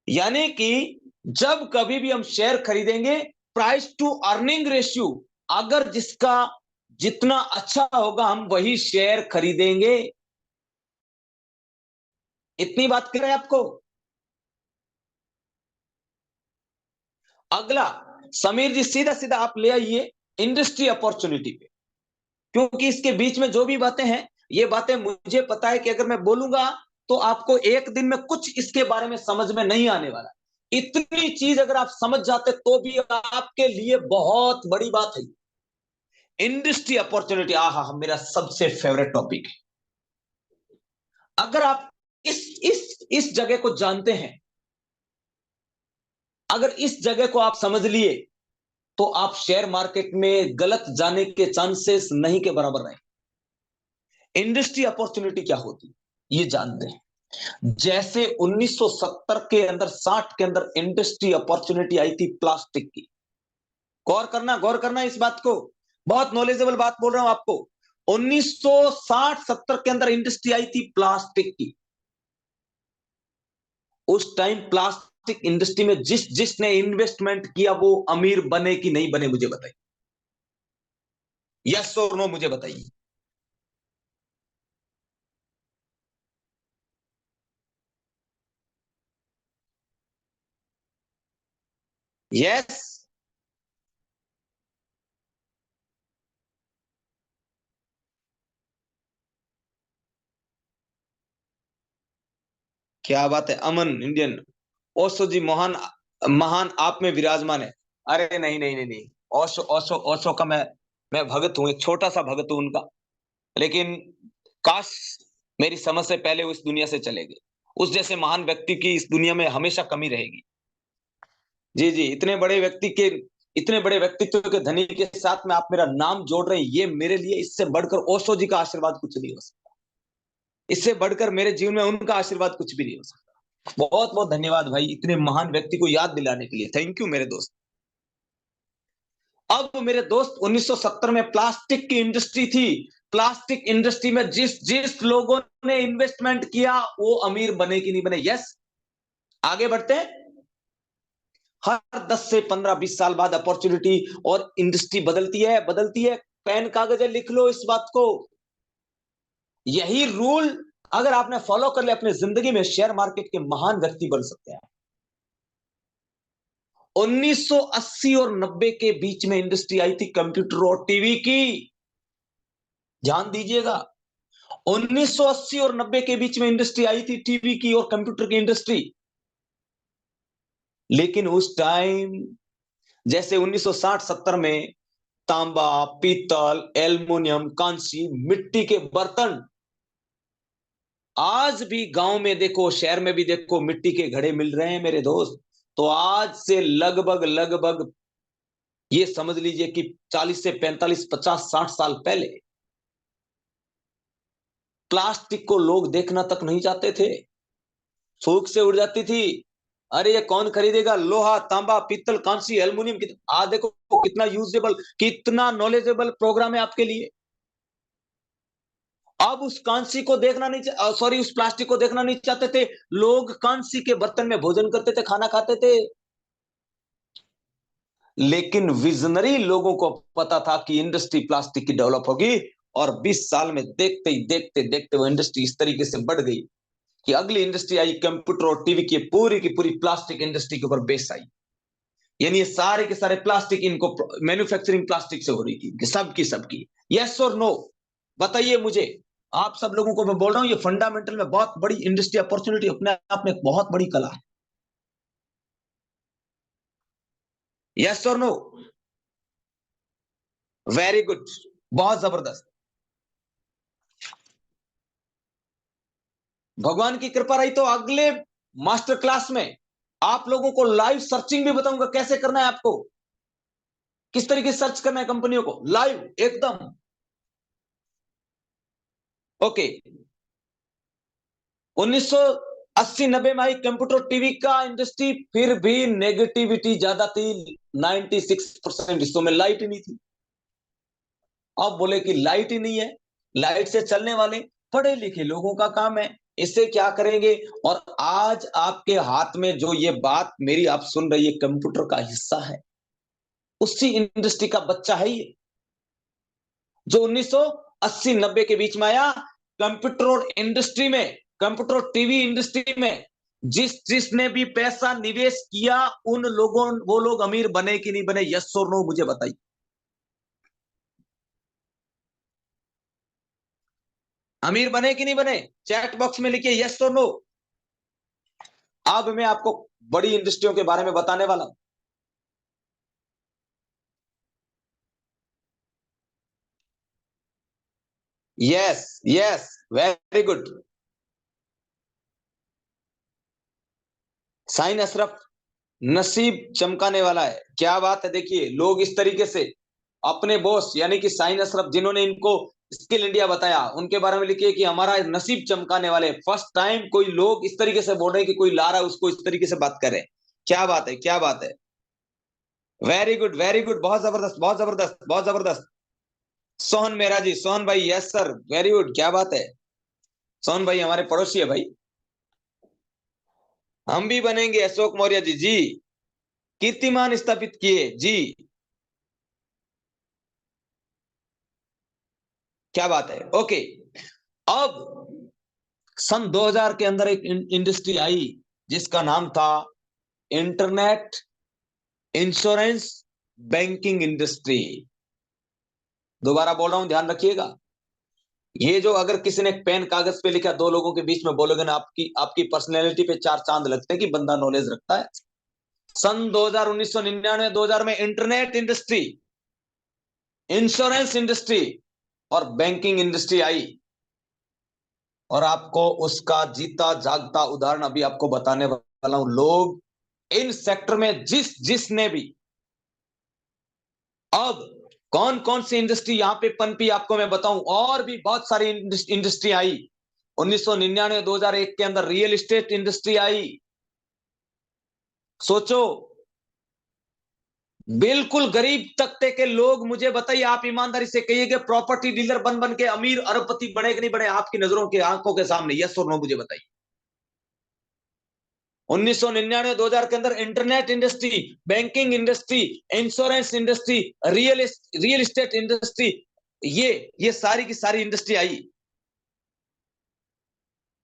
Speaker 3: यानी कि जब कभी भी हम शेयर खरीदेंगे, प्राइस टू अर्निंग रेशियो, अगर जिसका जितना अच्छा होगा हम वही शेयर खरीदेंगे। इतनी बात कर रहे हैं आपको। अगला, समीर जी सीधा सीधा आप ले आइए इंडस्ट्री अपॉर्चुनिटी पे, क्योंकि इसके बीच में जो भी बातें हैं, ये बातें मुझे पता है कि अगर मैं बोलूंगा तो आपको एक दिन में कुछ इसके बारे में समझ में नहीं आने वाला। इतनी चीज अगर आप समझ जाते तो भी आपके लिए बहुत बड़ी बात है। इंडस्ट्री अपॉर्चुनिटी, आहा, मेरा सबसे फेवरेट टॉपिक है। अगर आप इस जगह को जानते हैं, अगर इस जगह को आप समझ लिए, तो आप शेयर मार्केट में गलत जाने के चांसेस नहीं के बराबर रहे। इंडस्ट्री अपॉर्चुनिटी क्या होती है ये जानते हैं। जैसे 1970 के अंदर, 60 के अंदर इंडस्ट्री अपॉर्चुनिटी आई थी प्लास्टिक की। गौर करना इस बात को, बहुत नॉलेजेबल बात बोल रहा हूं आपको। 1960-70 के अंदर इंडस्ट्री आई थी प्लास्टिक की। उस टाइम प्लास्टिक इंडस्ट्री में जिसने इन्वेस्टमेंट किया वो अमीर बने कि नहीं बने, मुझे बताइए। यस और नो मुझे बताइए। यस, क्या बात है। अमन इंडियन, ओशो जी महान, महान आप में विराजमान है। अरे नहीं नहीं नहीं नहीं, ओशो ओशो ओशो का मैं भगत हूं, एक छोटा सा भगत हूं उनका। लेकिन काश मेरी समझ से पहले वो इस दुनिया से चले गए। उस जैसे महान व्यक्ति की इस दुनिया में हमेशा कमी रहेगी। जी जी, इतने बड़े व्यक्तित्व के धनी के साथ में आप मेरा नाम जोड़ रहे हैं, ये मेरे लिए इससे बढ़कर ओशो जी का आशीर्वाद कुछ नहीं हो सकता। इससे बढ़कर मेरे जीवन में उनका आशीर्वाद कुछ भी नहीं हो सकता। बहुत बहुत धन्यवाद भाई, इतने महान व्यक्ति को याद दिलाने के लिए। थैंक यू मेरे दोस्त। अब मेरे दोस्त 1970 में प्लास्टिक की इंडस्ट्री थी। प्लास्टिक इंडस्ट्री में जिस जिस लोगों ने इन्वेस्टमेंट किया वो अमीर बने कि नहीं बने। यस, आगे बढ़ते हैं। हर 10 से 15 20 साल बाद अपॉर्चुनिटी और इंडस्ट्री बदलती है। पेन कागज लिख लो इस बात को। यही रूल अगर आपने फॉलो कर लिया अपनी जिंदगी में, शेयर मार्केट के महान व्यक्ति बन सकते हैं। 1980 और 90 के बीच में इंडस्ट्री आई थी कंप्यूटर और टीवी की। ध्यान दीजिएगा, 1980 और 90 के बीच में इंडस्ट्री आई थी टीवी की और कंप्यूटर की इंडस्ट्री। लेकिन उस टाइम जैसे 1960-70 में तांबा, पीतल, एल्युमिनियम, कांसी, मिट्टी के बर्तन, आज भी गांव में देखो, शहर में भी देखो, मिट्टी के घड़े मिल रहे हैं मेरे दोस्त। तो आज से लगभग ये समझ लीजिए कि 40 से 45 50 60 साल पहले प्लास्टिक को लोग देखना तक नहीं चाहते थे। फूंक से उड़ जाती थी, अरे ये कौन खरीदेगा। लोहा, तांबा, पीतल, कांसी, एल्युमिनियम, आज देखो कितना यूजेबल, कितना नॉलेजेबल प्रोग्राम है आपके लिए। अब उस कांसी को देखना नहीं, सॉरी, उस प्लास्टिक को देखना नहीं चाहते थे लोग। कांसी के बर्तन में भोजन करते थे, खाना खाते थे। लेकिन विजनरी लोगों को पता था कि इंडस्ट्री प्लास्टिक की डेवलप होगी, और 20 साल में देखते वो इंडस्ट्री इस तरीके से बढ़ गई कि अगली इंडस्ट्री आई कंप्यूटर और टीवी की पूरी प्लास्टिक इंडस्ट्री के ऊपर बेस आई। यानी ये सारे के सारे प्लास्टिक, इनको मैन्युफैक्चरिंग प्लास्टिक से हो रही थी, सबकी। यस और नो बताइए मुझे। आप सब लोगों को मैं बोल रहा हूं, ये फंडामेंटल में बहुत बड़ी इंडस्ट्री अपॉर्चुनिटी अपने आप में एक बहुत बड़ी कला है। यस और नो? वेरी गुड, बहुत जबरदस्त। भगवान की कृपा रही तो अगले मास्टर क्लास में आप लोगों को लाइव सर्चिंग भी बताऊंगा, कैसे करना है आपको, किस तरीके से सर्च करना है कंपनियों को लाइव एकदम। ओके, 1980-90 में आई कंप्यूटर टीवी का इंडस्ट्री, फिर भी नेगेटिविटी ज्यादा थी। 96% हिस्सों में लाइट ही नहीं थी। अब बोले कि लाइट ही नहीं है, लाइट से चलने वाले पढ़े लिखे लोगों का काम है, इससे क्या करेंगे। और आज आपके हाथ में जो ये बात मेरी आप सुन रही है, कंप्यूटर का हिस्सा है, उसी इंडस्ट्री का बच्चा है ये, जो 1980-90 के बीच में आया। कंप्यूटर और इंडस्ट्री में, कंप्यूटर और टीवी इंडस्ट्री में जिसने भी पैसा निवेश किया, वो लोग अमीर बने कि नहीं बने। यस और नो मुझे बताइए। अमीर बने कि नहीं बने, चैट बॉक्स में लिखिए यस और नो। अब मैं आपको बड़ी इंडस्ट्रियों के बारे में बताने वाला हूं। Yes yes, very good. साइन अशरफ नसीब चमकाने वाला है, क्या बात है। देखिए लोग इस तरीके से अपने बॉस यानी कि साइन अशरफ, जिन्होंने इनको स्किल इंडिया बताया, उनके बारे में लिखिए कि हमारा नसीब चमकाने वाले। फर्स्ट टाइम कोई लोग इस तरीके से बोल रहे हैं कि कोई ला रहा है उसको इस तरीके से बात करे। क्या बात है, क्या बात है। वेरी गुड वेरी गुड, बहुत जबरदस्त बहुत जबरदस्त बहुत जबरदस्त। सोहन मेहरा जी, सोहन भाई, यस सर, वेरी गुड, क्या बात है। सोहन भाई हमारे पड़ोसी है भाई। हम भी बनेंगे अशोक मौर्य जी। जी कीर्तिमान स्थापित किए जी। क्या बात है। ओके, अब सन 2000 के अंदर एक इंडस्ट्री आई जिसका नाम था इंटरनेट इंश्योरेंस बैंकिंग इंडस्ट्री। दोबारा बोल रहा हूं, ध्यान रखिएगा। ये जो अगर किसी ने पेन कागज पे लिखा, दो लोगों के बीच में बोलोगे ना, आपकी आपकी पर्सनैलिटी पे चार चांद लगते हैं कि बंदा नॉलेज रखता है। सन 2000 1999 2000 में इंटरनेट इंडस्ट्री, इंश्योरेंस इंडस्ट्री और बैंकिंग इंडस्ट्री आई। और आपको उसका जीता जागता उदाहरण अभी आपको बताने वाला हूं। लोग इन सेक्टर में जिसने भी, अब कौन कौन सी इंडस्ट्री यहां पे पनपी आपको मैं बताऊं। और भी बहुत सारी इंडस्ट्री आई। 1999 2001 के अंदर रियल एस्टेट इंडस्ट्री आई। सोचो, बिल्कुल गरीब तबके के लोग, मुझे बताइए, आप ईमानदारी से कहिए कि प्रॉपर्टी डीलर बन बन के अमीर अरबपति बने कि नहीं बने आपकी नजरों के आंखों के सामने? यस और नो मुझे बताइए। 1999 2000 के अंदर internet industry, banking industry, insurance industry, real estate industry, ये सारी की सारी इंडस्ट्री आई।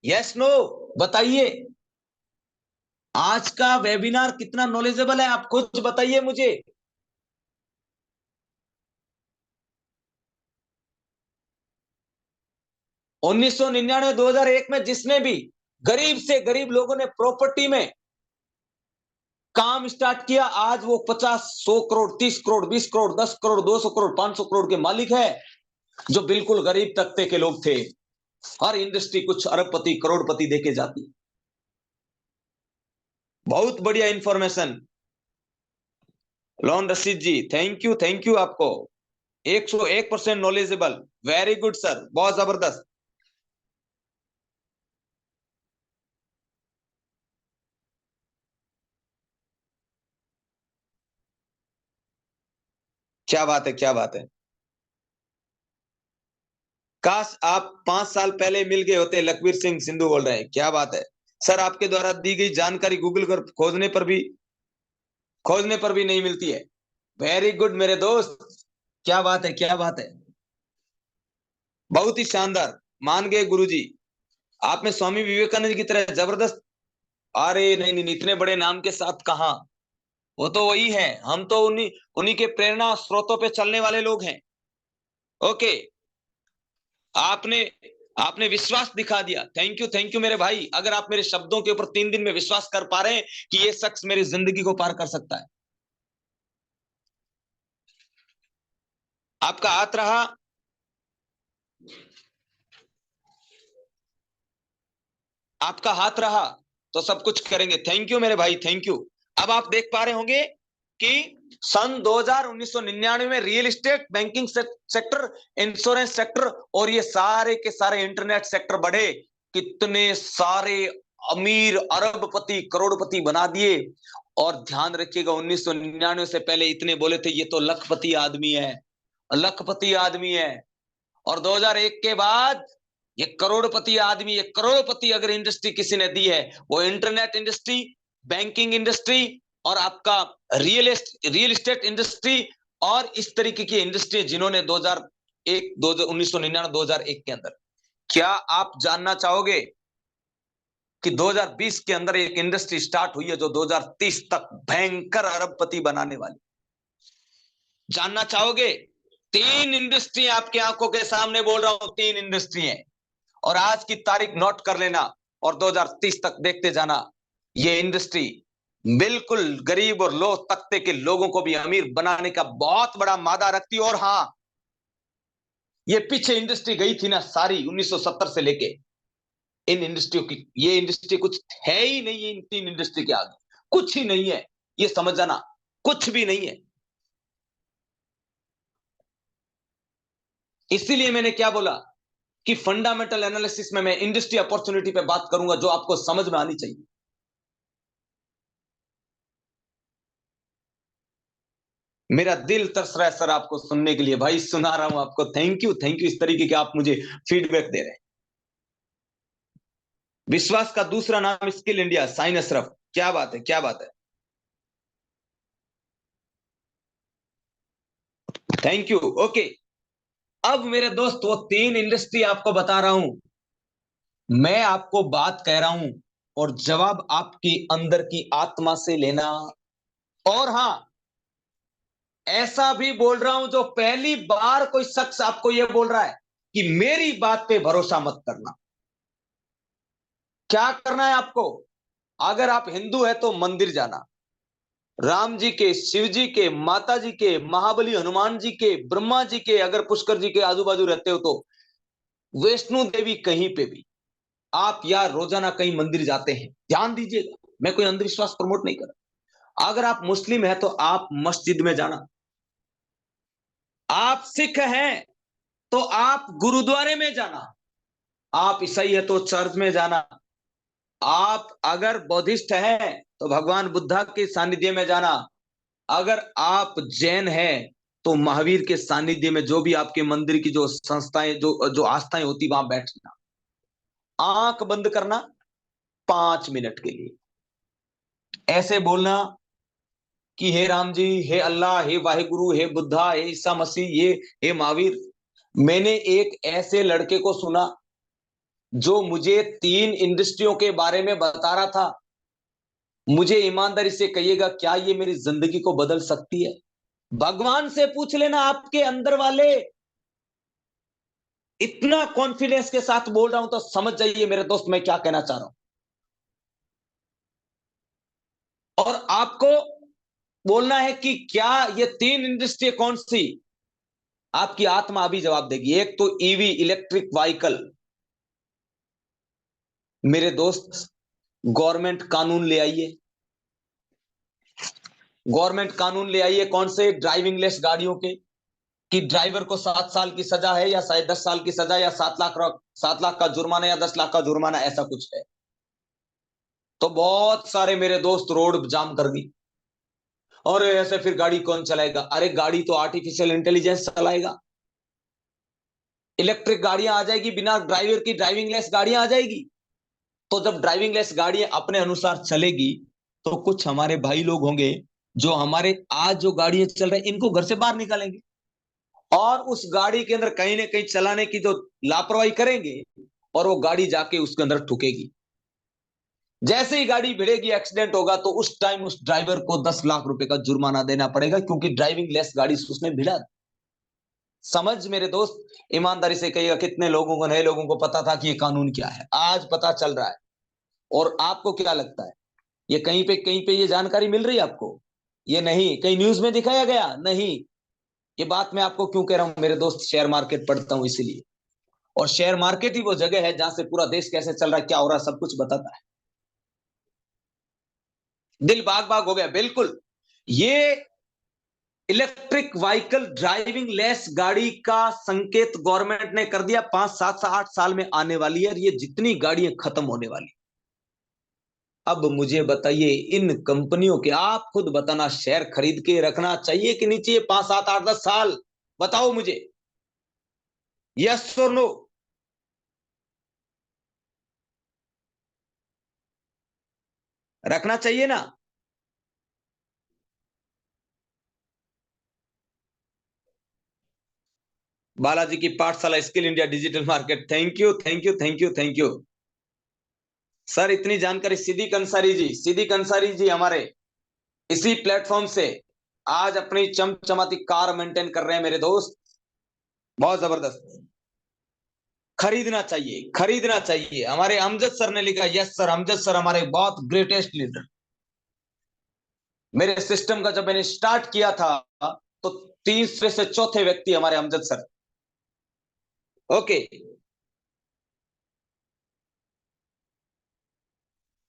Speaker 3: यस नो बताइए। आज का वेबिनार कितना नॉलेजेबल है आप खुद बताइए मुझे। उन्नीस सौ 2001 में जिसने भी गरीब से गरीब लोगों ने प्रॉपर्टी में काम स्टार्ट किया, आज वो 50 100 करोड़ 30 करोड़ 20 करोड़ 10 करोड़ 200 करोड़ 500 करोड़ के मालिक है। जो बिल्कुल गरीब तबके के लोग थे, हर इंडस्ट्री कुछ अरबपति करोड़पति देके जाती। बहुत बढ़िया information loan Rashid ji, thank you आपको। 101% नॉलेजेबल, वेरी गुड सर, बहुत जबरदस्त। क्या बात है, क्या बात है। काश आप 5 साल पहले मिल गए होते। लखबीर सिंह सिंधु बोल रहे हैं, क्या बात है सर। आपके द्वारा दी गई जानकारी गूगल पर खोजने पर भी नहीं मिलती है। वेरी गुड मेरे दोस्त, क्या बात है, क्या बात है। बहुत ही शानदार, मान गए गुरुजी। आप में स्वामी विवेकानंद की तरह जबरदस्त। अरे नहीं नहीं, इतने बड़े नाम के साथ कहां। वो तो वही है, हम तो उन्हीं उन्हीं के प्रेरणा स्रोतों पे चलने वाले लोग हैं। ओके, आपने आपने विश्वास दिखा दिया। थैंक यू मेरे भाई। अगर आप मेरे शब्दों के ऊपर 3 दिन में विश्वास कर पा रहे हैं कि ये शख्स मेरी जिंदगी को पार कर सकता है, आपका हाथ रहा, आपका हाथ रहा तो सब कुछ करेंगे। थैंक यू मेरे भाई, थैंक यू। अब आप देख पा रहे होंगे कि सन 2000 1999 में real estate, banking sector, insurance sector और ये सारे के सारे इंटरनेट सेक्टर बढ़े। कितने सारे अमीर अरबपति करोड़पति बना दिए। और ध्यान रखिएगा, 1999 से पहले इतने बोले थे ये तो लखपति आदमी है, लखपति आदमी है। और 2001 के बाद ये करोड़पति आदमी, ये करोड़पति अगर इंडस्ट्री किसी ने दी है, वो इंटरनेट इंडस्ट्री, बैंकिंग इंडस्ट्री और आपका रियल एस्टेट इंडस्ट्री और इस तरीके की इंडस्ट्री जिन्होंने 2001 1999 2001 के अंदर। क्या आप जानना चाहोगे कि 2020 के अंदर एक इंडस्ट्री स्टार्ट हुई है जो 2030 तक भयंकर अरबपति बनाने वाली? जानना चाहोगे? 3 इंडस्ट्री आपकी आंखों के सामने बोल रहा हूं, 3 इंडस्ट्री है। और आज की तारीख नोट कर लेना और 2030 तक देखते जाना। ये इंडस्ट्री बिल्कुल गरीब और लो तबके के लोगों को भी अमीर बनाने का बहुत बड़ा मादा रखती है। और हां, ये पीछे इंडस्ट्री गई थी ना सारी 1970 से लेके, इन इंडस्ट्रियों की, ये इंडस्ट्री कुछ है ही नहीं है। इन 3 इंडस्ट्री के आगे कुछ ही नहीं है, ये समझ जाना, कुछ भी नहीं है। इसीलिए मैंने क्या बोला कि फंडामेंटल एनालिसिस में मैं इंडस्ट्री अपॉर्चुनिटी पे बात करूंगा जो आपको समझ में आनी चाहिए। मेरा दिल तरस रहा है सर आपको सुनने के लिए। भाई सुना रहा हूं आपको। थैंक यू इस तरीके के आप मुझे फीडबैक दे रहे हैं। विश्वास का दूसरा नाम स्किल इंडिया, साइन अशरफ। क्या बात है, क्या बात है, थैंक यू। ओके, अब मेरे दोस्त वो 3 इंडस्ट्री आपको बता रहा हूं, मैं आपको बात कह रहा हूं और जवाब आपकी अंदर की आत्मा से लेना। और हां, ऐसा भी बोल रहा हूं जो पहली बार कोई शख्स आपको यह बोल रहा है कि मेरी बात पे भरोसा मत करना। क्या करना है आपको? अगर आप हिंदू है तो मंदिर जाना, राम जी के, शिव जी के, माता जी के, महाबली हनुमान जी के, ब्रह्मा जी के, अगर पुष्कर जी के आजू बाजू रहते हो तो वैष्णो देवी, कहीं पे भी आप या रोजाना कहीं मंदिर जाते हैं, ध्यान दीजिएगा, मैं कोई अंधविश्वास प्रमोट नहीं कर रहा। अगर आप मुस्लिम है तो आप मस्जिद में जाना, आप सिख हैं तो आप गुरुद्वारे में जाना, आप ईसाई है तो चर्च में जाना, आप अगर बौद्धिस्ट हैं तो भगवान बुद्धा के सानिध्य में जाना, अगर आप जैन हैं तो महावीर के सानिध्य में, जो भी आपके मंदिर की जो संस्थाएं, जो जो आस्थाएं होती, वहां बैठना, आंख बंद करना 5 मिनट के लिए, ऐसे बोलना कि हे राम जी, हे अल्लाह, हे वाहिगुरु, हे बुद्धा, हे ईसा मसीह, ये हे महावीर। मैंने एक ऐसे लड़के को सुना जो मुझे 3 इंडस्ट्रियों के बारे में बता रहा था। मुझे ईमानदारी से कहिएगा, क्या ये मेरी जिंदगी को बदल सकती है? भगवान से पूछ लेना, आपके अंदर वाले इतना कॉन्फिडेंस के साथ बोल रहा हूं तो समझ जाइए मेरे दोस्त मैं क्या कहना चाह रहा हूं। और आपको बोलना है कि क्या ये 3 इंडस्ट्री कौन सी, आपकी आत्मा अभी जवाब देगी। एक तो ईवी, इलेक्ट्रिक व्हीकल। मेरे दोस्त, गवर्नमेंट कानून ले आइए, गवर्नमेंट कानून ले आइए, कौन से? ड्राइविंग लेस गाड़ियों के, कि ड्राइवर को 7 साल की सजा है या शायद 10 साल की सजा या 7 लाख का जुर्माना या 10 लाख का जुर्माना, ऐसा कुछ है। तो बहुत सारे मेरे दोस्त रोड जाम कर दी, और ऐसे फिर गाड़ी कौन चलाएगा? अरे गाड़ी तो आर्टिफिशियल इंटेलिजेंस चलाएगा, इलेक्ट्रिक गाड़ियां आ जाएगी, बिना ड्राइवर की ड्राइविंग लेस गाड़ियां आ जाएगी। तो जब ड्राइविंग लेस गाड़ियां अपने अनुसार चलेगी तो कुछ हमारे भाई लोग होंगे जो हमारे आज जो गाड़ियां चल रही इनको घर से बाहर निकालेंगे, और उस गाड़ी के अंदर कहीं ना कहीं चलाने की जो लापरवाही करेंगे, और वो गाड़ी जाके उसके अंदर ठुकेगी। जैसे ही गाड़ी भिड़ेगी, एक्सीडेंट होगा, तो उस टाइम उस ड्राइवर को 10 लाख रुपए का जुर्माना देना पड़ेगा, क्योंकि ड्राइविंग लेस गाड़ी से उसने भिड़ा। समझ मेरे दोस्त, ईमानदारी से कहिएगा, कितने लोगों को, नए लोगों को पता था कि ये कानून क्या है? आज पता चल रहा है। और आपको क्या लगता है, ये कहीं पे ये जानकारी मिल रही है आपको? ये नहीं कहीं न्यूज में दिखाया गया, नहीं। ये बात मैं आपको क्यों कह रहा हूं मेरे दोस्त? शेयर मार्केट पढ़ता हूं इसीलिए, और शेयर मार्केट ही वो जगह है जहां से पूरा देश कैसे चल रहा है, क्या हो रहा है, सब कुछ बताता है। दिल बाग बाग हो गया, बिल्कुल। ये इलेक्ट्रिक व्हीकल, ड्राइविंग लेस गाड़ी का संकेत गवर्नमेंट ने कर दिया, 5, 7, 8 साल में आने वाली है, और ये जितनी गाड़ियां खत्म होने वाली। अब मुझे बताइए, इन कंपनियों के, आप खुद बताना, शेयर खरीद के रखना चाहिए कि नहीं चाहिए? 5, 7, 8, 10 साल बताओ मुझे, यस और नो? रखना चाहिए ना? बालाजी की पाठशाला, skill India, Digital market, thank you, thank you, thank you, thank you sir, इतनी जानकारी। सिद्दीक अंसारी जी, सिद्दीक अंसारी जी हमारे इसी प्लेटफॉर्म से आज अपनी चमचमाती कार मेंटेन कर रहे हैं मेरे दोस्त, बहुत जबरदस्त। खरीदना चाहिए, खरीदना चाहिए। हमारे अमजद सर ने लिखा, यस सर, अमजद सर हमारे बहुत ग्रेटेस्ट लीडर। मेरे सिस्टम का जब मैंने स्टार्ट किया था तो तीसरे से चौथे व्यक्ति हमारे अमजद सर। ओके,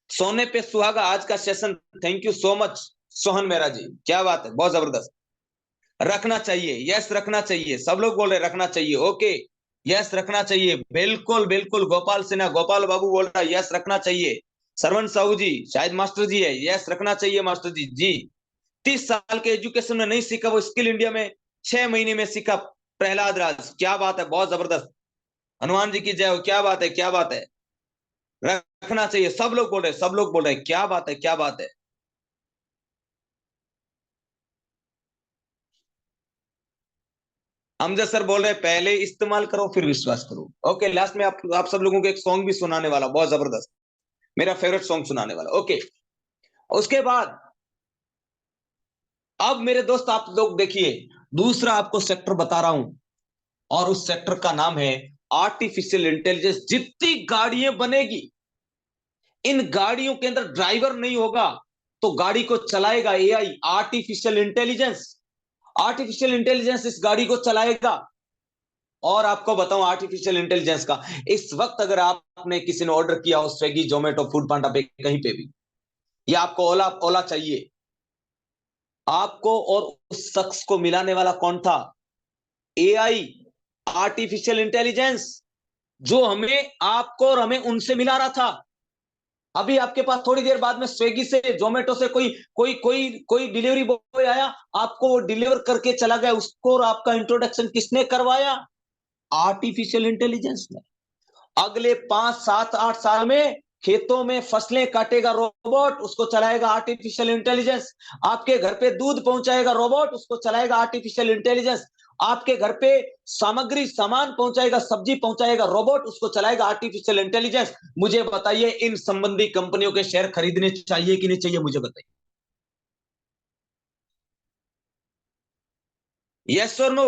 Speaker 3: सोने पे सुहागा आज का session, thank you so much Sohan Mehra ji, क्या बात है, बहुत जबरदस्त। रखना चाहिए, यस रखना चाहिए, सब लोग बोल रहे रखना चाहिए। ओके, यस रखना चाहिए, बिल्कुल बिल्कुल। गोपाल सिन्हा, गोपाल बाबू बोल रहा है यस रखना चाहिए। सरवण साहू जी, शायद मास्टर जी है, यस रखना चाहिए मास्टर जी। जी, 30 साल के एजुकेशन में नहीं सीखा, वो स्किल इंडिया में 6 महीने में सीखा। प्रहलाद राज, क्या बात है, बहुत जबरदस्त। हनुमान जी की जय हो, क्या बात है, क्या बात है। रखना चाहिए। सब लोग बोल रहे हैं, सब लोग बोल रहे हैं, क्या बात है, क्या बात है। अमजद सर बोल रहे हैं पहले इस्तेमाल करो फिर विश्वास करो। ओके, लास्ट में आप सब लोगों को एक सॉन्ग भी सुनाने वाला, बहुत जबरदस्त, मेरा फेवरेट सॉन्ग सुनाने वाला। ओके, उसके बाद अब मेरे दोस्त आप लोग देखिए, दूसरा आपको सेक्टर बता रहा हूं, और उस सेक्टर का नाम है आर्टिफिशियल इंटेलिजेंस। जितनी गाड़ियां बनेगी, इन गाड़ियों के अंदर ड्राइवर नहीं होगा तो गाड़ी को चलाएगा AI, artificial intelligence. Artificial intelligence इस गाड़ी को चलाएगा। और आपको बताऊं आर्टिफिशियल इंटेलिजेंस का, इस वक्त अगर आपने किसी ने ऑर्डर किया हो स्विगी, जोमेटो, फूड पांडा पे, कहीं पे भी, या आपको ओला ओला चाहिए, आपको और उस शख्स को मिलाने वाला कौन था? एआई, आर्टिफिशियल इंटेलिजेंस, जो हमें, आपको और हमें उनसे मिला रहा था। अभी आपके पास थोड़ी देर बाद में स्विगी से, जोमेटो से कोई कोई कोई कोई डिलीवरी बॉय आया, आपको वो डिलीवर करके चला गया, उसको और आपका इंट्रोडक्शन किसने करवाया? आर्टिफिशियल इंटेलिजेंस ने। अगले 5, 7, 8 साल में खेतों में फसलें काटेगा रोबोट, उसको चलाएगा आर्टिफिशियल इंटेलिजेंस। आपके घर पे दूध पहुंचाएगा रोबोट, उसको चलाएगा आर्टिफिशियल इंटेलिजेंस। आपके घर पे सामग्री, सामान पहुंचाएगा, सब्जी पहुंचाएगा रोबोट, उसको चलाएगा आर्टिफिशियल इंटेलिजेंस। मुझे बताइए, इन संबंधी कंपनियों के शेयर खरीदने चाहिए कि नहीं चाहिए? मुझे बताइए, यस और नो?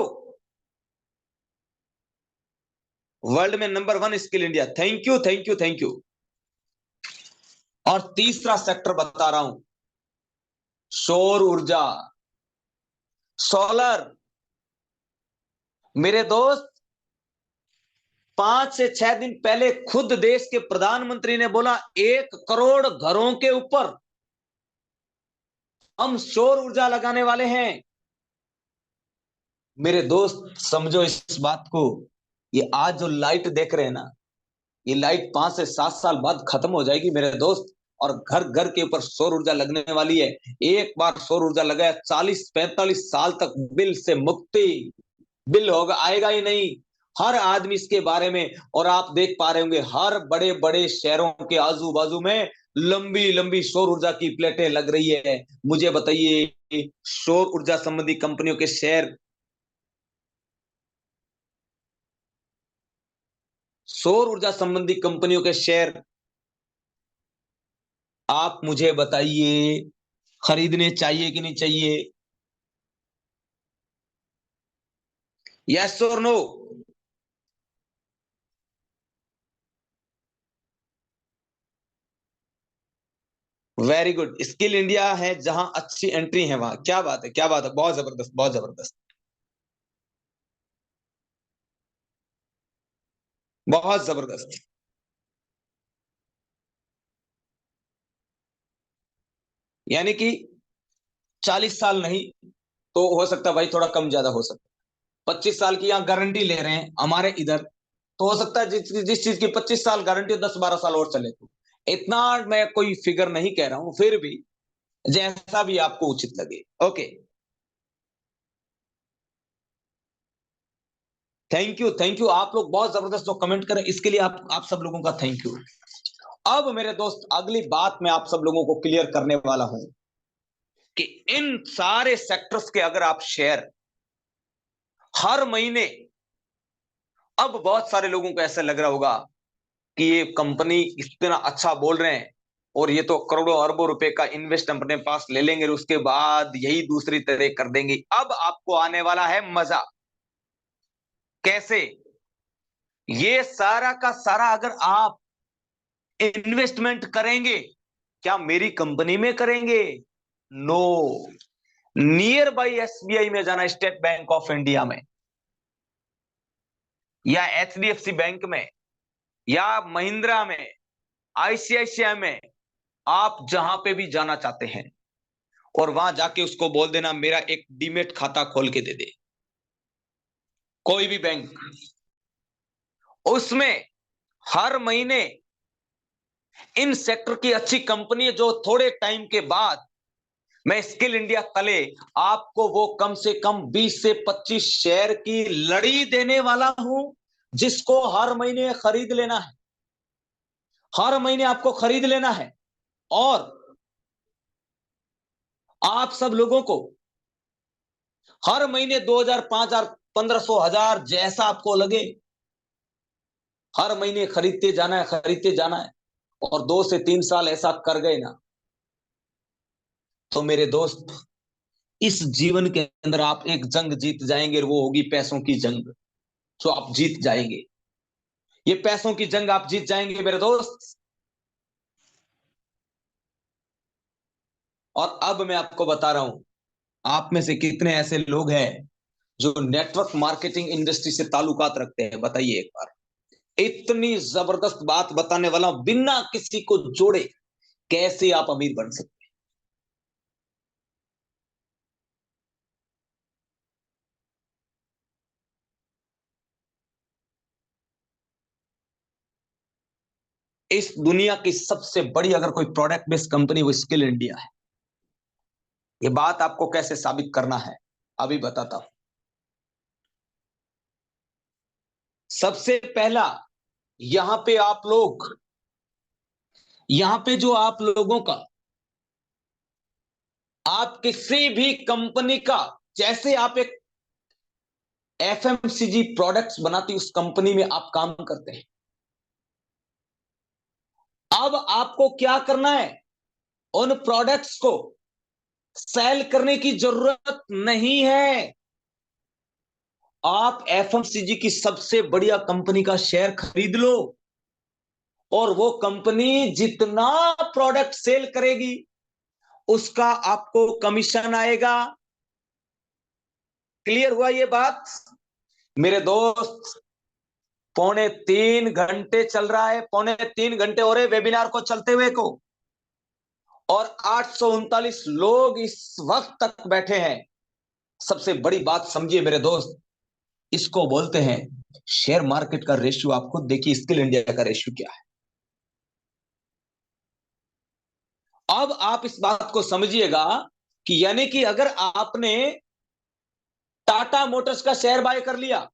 Speaker 3: वर्ल्ड में number 1 skill India. Thank you, thank you, thank you. और तीसरा सेक्टर बता रहा हूं, सौर ऊर्जा, सोलर। मेरे दोस्त, 5 से 6 दिन पहले खुद देश के प्रधानमंत्री ने बोला 1 करोड़ घरों के ऊपर हम सौर ऊर्जा लगाने वाले हैं। मेरे दोस्त समझो इस बात को, ये आज जो लाइट देख रहे हैं ना, ये लाइट 5 से 7 साल बाद खत्म हो जाएगी मेरे दोस्त, और घर घर के ऊपर सौर ऊर्जा लगने वाली है। एक बार सौर ऊर्जा लगाया, 40-45 साल तक बिल से मुक्ति। बिल होगा, आएगा ही नहीं, हर आदमी इसके बारे में। और आप देख पा रहे होंगे, हर बड़े बड़े शहरों के आजू बाजू में लंबी लंबी सौर ऊर्जा की प्लेटें लग रही है। मुझे बताइए, सौर ऊर्जा संबंधी कंपनियों के शेयर, सौर ऊर्जा संबंधी कंपनियों के शेयर, आप मुझे बताइए, खरीदने चाहिए कि नहीं चाहिए? यस और no? Very good. Skill India है जहां अच्छी एंट्री है वहां। क्या बात है, क्या बात है, बहुत जबरदस्त, बहुत जबरदस्त, बहुत जबरदस्त। यानी कि 40 साल नहीं तो हो सकता है भाई, थोड़ा कम ज्यादा हो सकता है। 25 साल की यहाँ गारंटी ले रहे हैं हमारे इधर, तो हो सकता है जिस चीज की 25 साल गारंटी, 10-12 साल और चले। तो इतना मैं कोई फिगर नहीं कह रहा हूं, फिर भी जैसा भी आपको उचित लगे। Okay, thank you, thank you. आप लोग बहुत जबरदस्त जो कमेंट करें, इसके लिए आप सब लोगों का थैंक यू। अब मेरे दोस्त, अगली बात मैं आप सब लोगों को क्लियर करने वाला हूं कि इन सारे सेक्टर्स के अगर आप शेयर हर महीने, अब बहुत सारे लोगों को ऐसा लग रहा होगा कि ये कंपनी इतना अच्छा बोल रहे हैं, और ये तो करोड़ों अरबों रुपए का इन्वेस्ट अपने पास ले लेंगे और उसके बाद यही दूसरी तरह कर देंगे। अब आपको आने वाला है मजा। कैसे? ये सारा का सारा अगर आप इन्वेस्टमेंट करेंगे, क्या मेरी कंपनी में करेंगे? नो, नियर बाई एसबीआई में जाना, स्टेट बैंक ऑफ इंडिया में, या एचडीएफसी बैंक में, या महिंद्रा में, आईसीआईसीआई में, आप जहां पे भी जाना चाहते हैं, और वहां जाके उसको बोल देना मेरा एक डीमेट खाता खोल के दे दे। कोई भी बैंक, उसमें हर महीने इन सेक्टर की अच्छी कंपनी, जो थोड़े टाइम के बाद मैं स्किल इंडिया तले आपको वो कम से कम 20 से 25 शेयर की लड़ी देने वाला हूं, जिसको हर महीने खरीद लेना है। हर महीने आपको खरीद लेना है और आप सब लोगों को हर महीने 2000, 5000, 1500, 1000 जैसा आपको लगे हर महीने खरीदते जाना है, खरीदते जाना है। और 2 से 3 साल ऐसा कर गए ना, तो मेरे दोस्त इस जीवन के अंदर आप एक जंग जीत जाएंगे और वो होगी पैसों की जंग, जो आप जीत जाएंगे। ये पैसों की जंग आप जीत जाएंगे मेरे दोस्त। और अब मैं आपको बता रहा हूं, आप में से कितने ऐसे लोग हैं जो नेटवर्क मार्केटिंग इंडस्ट्री से ताल्लुकात रखते हैं? बताइए एक बार। इतनी जबरदस्त बात बताने वाला हूं, बिना किसी को जोड़े कैसे आप अमीर बन सकते हैं। इस दुनिया की सबसे बड़ी अगर कोई प्रोडक्ट बेस्ड कंपनी, वो स्किल इंडिया है। ये बात आपको कैसे साबित करना है अभी बताता हूं। सबसे पहला, यहां पे आप लोग, यहां पे जो आप लोगों का, आप किसी भी कंपनी का, जैसे आप एक एफएमसीजी प्रोडक्ट्स बनाती उस कंपनी में आप काम करते हैं। अब आपको क्या करना है, उन प्रोडक्ट्स को सेल करने की जरूरत नहीं है। आप एफएमसीजी की सबसे बढ़िया कंपनी का शेयर खरीद लो और वो कंपनी जितना प्रोडक्ट सेल करेगी उसका आपको कमीशन आएगा। क्लियर हुआ ये बात मेरे दोस्त? 2.5 घंटे चल रहा है, 2.5 घंटे हो रहे वेबिनार को चलते हुए को, और 839 लोग इस वक्त तक बैठे हैं। सबसे बड़ी बात समझिए मेरे दोस्त, इसको बोलते हैं शेयर मार्केट का रेशियो। आप खुद देखिए स्किल इंडिया का रेशियो क्या है। अब आप इस बात को समझिएगा कि यानी कि अगर आपने टाटा मोटर्स का शेयर बाय कर लिया,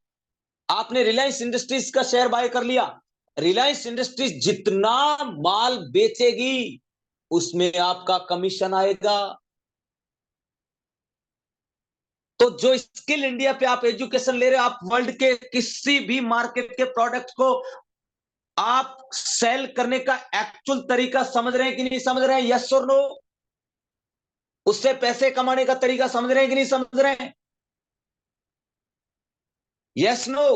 Speaker 3: आपने रिलायंस इंडस्ट्रीज का शेयर बाय कर लिया, रिलायंस इंडस्ट्रीज जितना माल बेचेगी उसमें आपका कमीशन आएगा। तो जो स्किल इंडिया पे आप एजुकेशन ले रहे हो, आप वर्ल्ड के किसी भी मार्केट के प्रोडक्ट को आप सेल करने का एक्चुअल तरीका समझ रहे हैं कि नहीं समझ रहे हैं? यस और नो? उससे पैसे कमाने का तरीका समझ रहे हैं कि नहीं समझ रहे हैं? यस नो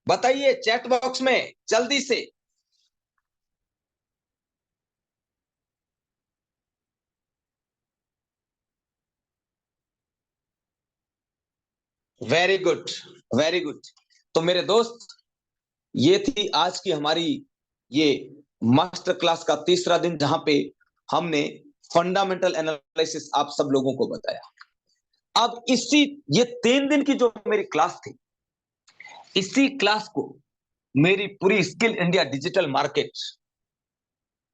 Speaker 3: बताइए चैट बॉक्स में जल्दी से। Very good, very good. तो मेरे दोस्त, ये थी आज की हमारी ये मास्टर क्लास का तीसरा दिन, जहां पे हमने फंडामेंटल एनालिसिस आप सब लोगों को बताया। अब इसी ये 3 दिन की जो मेरी क्लास थी, इसी क्लास को मेरी पूरी स्किल इंडिया डिजिटल मार्केट,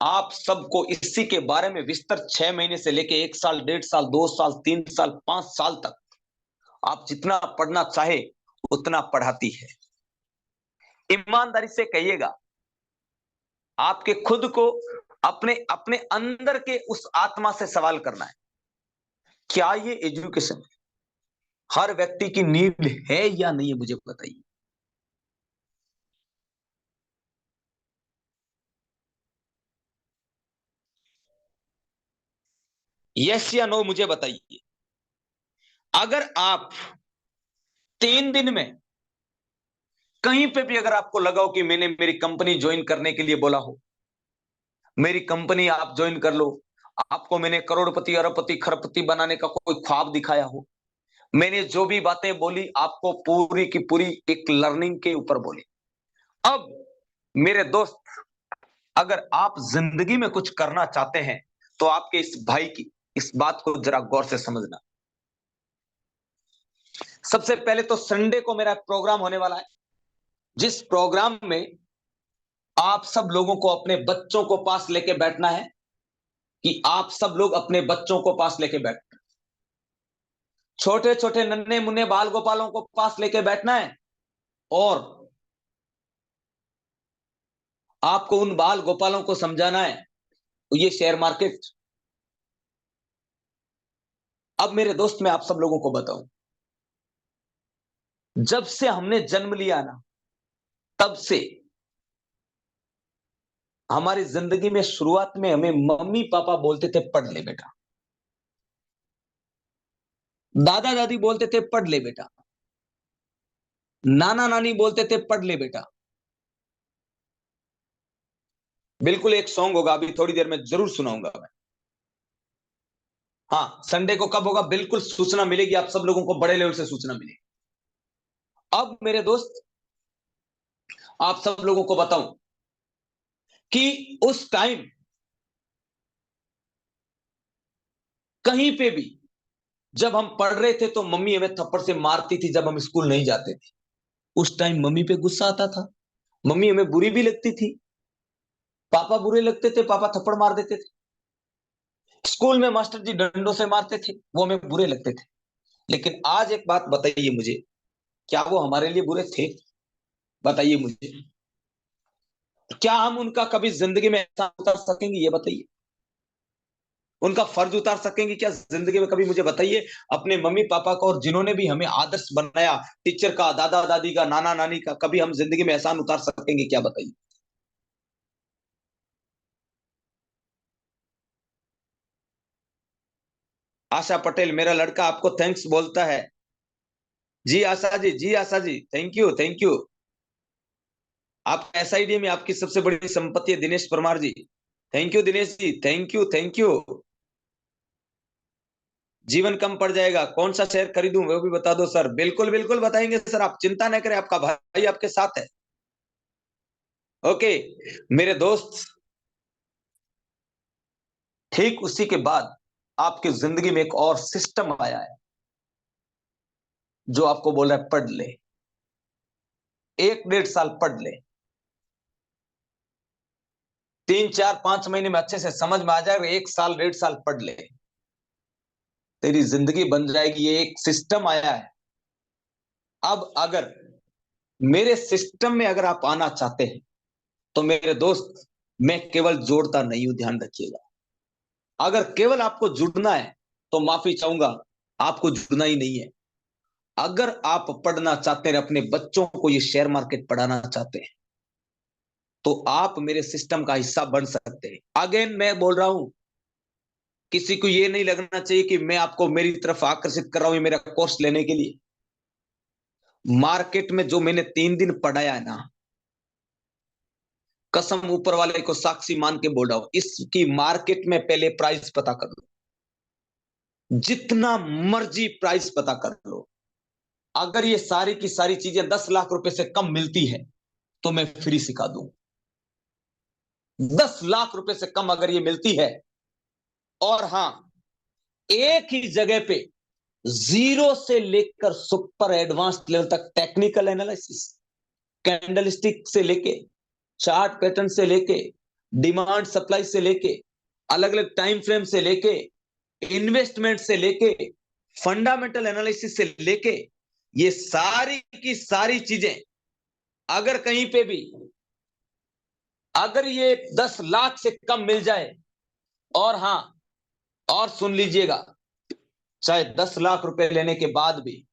Speaker 3: आप सबको इसी के बारे में विस्तार 6 महीने से लेके 1 साल, 1.5 साल, 2 साल, 3 साल, 5 साल तक आप जितना पढ़ना चाहे उतना पढ़ाती है। ईमानदारी से कहिएगा, आपके खुद को अपने अपने अंदर के उस आत्मा से सवाल करना है, क्या ये एजुकेशन हर व्यक्ति की नीड है या नहीं है? मुझे बताइए। यस या नो मुझे बताइए। अगर आप 3 दिन में कहीं पे भी अगर आपको लगा हो कि मैंने मेरी कंपनी ज्वाइन करने के लिए बोला हो, मेरी कंपनी आप ज्वाइन कर लो, आपको मैंने करोड़पति, अरबपति, खरबपति बनाने का कोई ख्वाब दिखाया हो, मैंने जो भी बातें बोली आपको पूरी की पूरी एक लर्निंग के ऊपर बोली। अब मेरे दोस्त, अगर आप जिंदगी में कुछ करना चाहते हैं तो आपके इस भाई की इस बात को जरा गौर से समझना। सबसे पहले तो संडे को मेरा प्रोग्राम होने वाला है, जिस प्रोग्राम में आप सब लोगों को अपने बच्चों को पास लेके बैठना है, कि आप सब लोग अपने बच्चों को पास लेके बैठना, छोटे छोटे नन्हे मुन्ने बाल गोपालों को पास लेके बैठना है, और आपको उन बाल गोपालों को समझाना है ये शेयर मार्केट। अब मेरे दोस्त मैं आप सब लोगों को बताऊं, जब से हमने जन्म लिया ना, तब से हमारी जिंदगी में शुरुआत में हमें मम्मी पापा बोलते थे पढ़ ले बेटा, दादा दादी बोलते थे पढ़ ले बेटा, नाना नानी बोलते थे पढ़ ले बेटा। बिल्कुल एक सॉन्ग होगा अभी थोड़ी देर में जरूर सुनाऊंगा मैं। हाँ, संडे को कब होगा बिल्कुल सूचना मिलेगी, आप सब लोगों को बड़े लेवल से सूचना मिलेगी। अब मेरे दोस्त आप सब लोगों को बताऊं कि उस टाइम कहीं पे भी जब हम पढ़ रहे थे तो मम्मी हमें थप्पड़ से मारती थी जब हम स्कूल नहीं जाते थे। उस टाइम मम्मी पे गुस्सा आता था, मम्मी हमें बुरी भी लगती थी, पापा बुरे लगते थे, पापा थप्पड़ मार देते थे, स्कूल में मास्टर जी डंडों से मारते थे, वो हमें बुरे लगते थे। लेकिन आज एक बात बताइए मुझे, क्या वो हमारे लिए बुरे थे? बताइए मुझे, क्या हम उनका कभी जिंदगी में एहसान उतार सकेंगे? ये बताइए, उनका फर्ज उतार सकेंगे क्या जिंदगी में? कभी मुझे बताइए अपने मम्मी पापा का, और जिन्होंने भी हमें आदर्श बनाया, टीचर का, दादा दादी का, नाना नानी का, कभी हम जिंदगी में एहसान उतार सकेंगे क्या? बताइए। आशा पटेल मेरा लड़का आपको थैंक्स बोलता है। जी आशा जी, जी Asha ji, thank you thank you. आप एसआईडी में आपकी सबसे बड़ी संपत्ति है Dinesh Parmar ji, thank you Dinesh ji, thank you thank you. जीवन कम पड़ जाएगा, कौन सा शेयर खरीदूं वो भी बता दो सर। बिल्कुल बिल्कुल बताएंगे सर, आप चिंता न करें, आपका भाई आपके साथ है। ओके मेरे दोस्त, ठीक उसी के बाद आपकी जिंदगी में एक और सिस्टम आया है जो आपको बोल रहा है पढ़ ले, 1-1.5 साल पढ़ ले, 3-4-5 महीने में अच्छे से समझ में आ जाएगा, 1 साल 1.5 साल पढ़ ले, तेरी जिंदगी बन जाएगी। ये एक सिस्टम आया है। अब अगर मेरे सिस्टम में अगर आप आना चाहते हैं तो मेरे दोस्त मैं केवल जोड़ता नहीं हूं, ध्यान रखिएगा। अगर केवल आपको जुड़ना है तो माफी चाहूंगा, आपको जुड़ना ही नहीं है। अगर आप पढ़ना चाहते हैं, अपने बच्चों को ये शेयर मार्केट पढ़ाना चाहते हैं, तो आप मेरे सिस्टम का हिस्सा बन सकते हैं। अगेन मैं बोल रहा हूं, किसी को ये नहीं लगना चाहिए कि मैं आपको मेरी तरफ आकर्षित कर रहा हूं ये मेरा कोर्स लेने के लिए। मार्केट में जो मैंने 3 दिन पढ़ाया है ना, कसम ऊपर वाले को साक्षी मान के बोल रहा हूं, इसकी मार्केट में पहले प्राइस पता कर लो, जितना मर्जी प्राइस पता कर लो। अगर ये सारी की सारी चीजें 10 लाख रुपए से कम मिलती है तो मैं फ्री सिखा दूं। 10 लाख रुपए से कम अगर ये मिलती है, और हां एक ही जगह पे जीरो से लेकर सुपर एडवांस लेवल तक टेक्निकल एनालिसिस, कैंडलस्टिक से लेके, चार्ट पैटर्न से लेके, डिमांड सप्लाई से लेके, अलग अलग टाइम फ्रेम से लेके, इन्वेस्टमेंट से लेके, फंडामेंटल एनालिसिस से लेके, ये सारी की सारी चीजें अगर कहीं पे भी अगर ये 10 लाख से कम मिल जाए, और हां और सुन लीजिएगा, चाहे 10 लाख रुपए लेने के बाद भी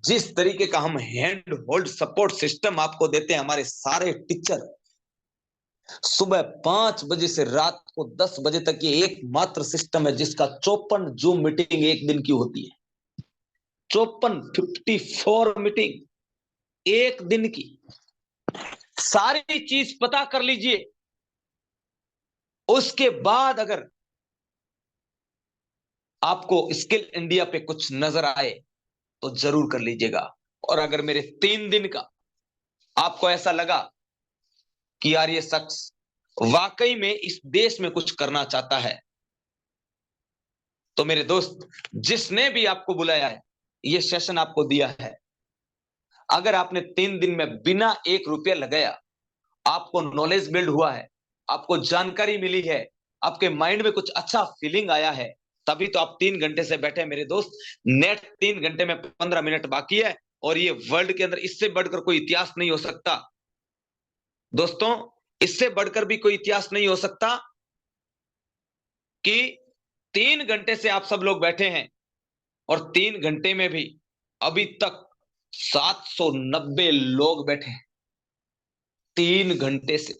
Speaker 3: जिस तरीके का हम हैंड होल्ड सपोर्ट सिस्टम आपको देते हैं, हमारे सारे टीचर सुबह 5 बजे से रात को 10 बजे तक, ये एकमात्र सिस्टम है जिसका 54 जूम मीटिंग एक दिन की होती है। 54 मीटिंग एक दिन की, सारी चीज पता कर लीजिए। उसके बाद अगर आपको स्किल इंडिया पे कुछ नजर आए तो जरूर कर लीजिएगा। और अगर मेरे 3 दिन का आपको ऐसा लगा कि यार ये शख्स वाकई में इस देश में कुछ करना चाहता है, तो मेरे दोस्त जिसने भी आपको बुलाया है, ये सेशन आपको दिया है, अगर आपने 3 दिन में बिना 1 रुपया लगाया, आपको नॉलेज बिल्ड हुआ है, आपको जानकारी मिली है, आपके माइंड में कुछ अच्छा फीलिंग आया है, तभी तो आप 3 घंटे से बैठे हैं मेरे दोस्त। नेट 3 घंटे में 15 मिनट बाकी है, और ये वर्ल्ड के अंदर इससे बढ़कर कोई इतिहास नहीं हो सकता। दोस्तों इससे बढ़कर भी कोई इतिहास नहीं हो सकता कि 3 घंटे से आप सब लोग बैठे हैं और 3 घंटे में भी अभी तक 790 लोग बैठे हैं 3 घंटे से।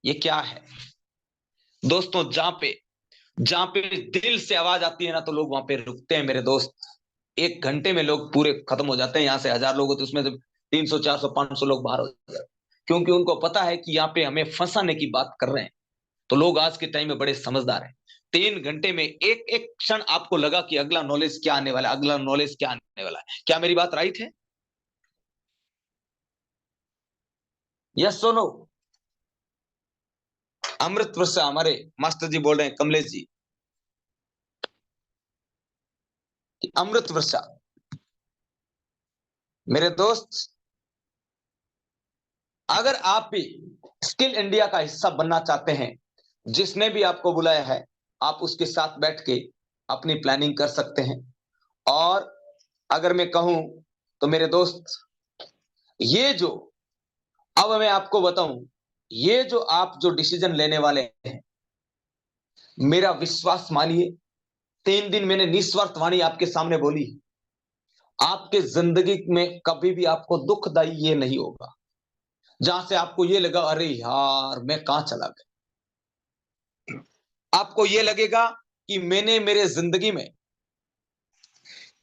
Speaker 3: ये क्या है दोस्तों? जहां पे दिल से आवाज आती है ना तो लोग वहां पे रुकते हैं मेरे दोस्त। 1 घंटे में लोग पूरे खत्म हो जाते हैं। यहां से 1000 लोग होते उसमें से 300 400 500 लोग बाहर हो जाते हैं, क्योंकि उनको पता है कि यहाँ पे हमें फंसाने की बात कर रहे हैं। तो लोग आज के टाइम में बड़े समझदार हैं। 3 घंटे में एक एक क्षण आपको लगा कि अगला नॉलेज क्या आने वाला है, अगला नॉलेज क्या आने वाला है। क्या मेरी बात राइट है? यस सुनो। अमृत वर्षा हमारे मास्टर जी बोल रहे हैं, कमलेश जी, कि अमृत वर्षा। मेरे दोस्त, अगर आप भी स्किल इंडिया का हिस्सा बनना चाहते हैं, जिसने भी आपको बुलाया है आप उसके साथ बैठ के अपनी प्लानिंग कर सकते हैं। और अगर मैं कहूं तो मेरे दोस्त, ये जो अब मैं आपको बताऊं, ये जो आप जो डिसीजन लेने वाले हैं, मेरा विश्वास मानिए, 3 दिन मैंने निस्वार्थ वाणी आपके सामने बोली, आपके जिंदगी में कभी भी आपको दुखदाई ये नहीं होगा जहां से आपको ये लगा अरे यार मैं कहां चला गया। आपको ये लगेगा कि मैंने मेरे जिंदगी में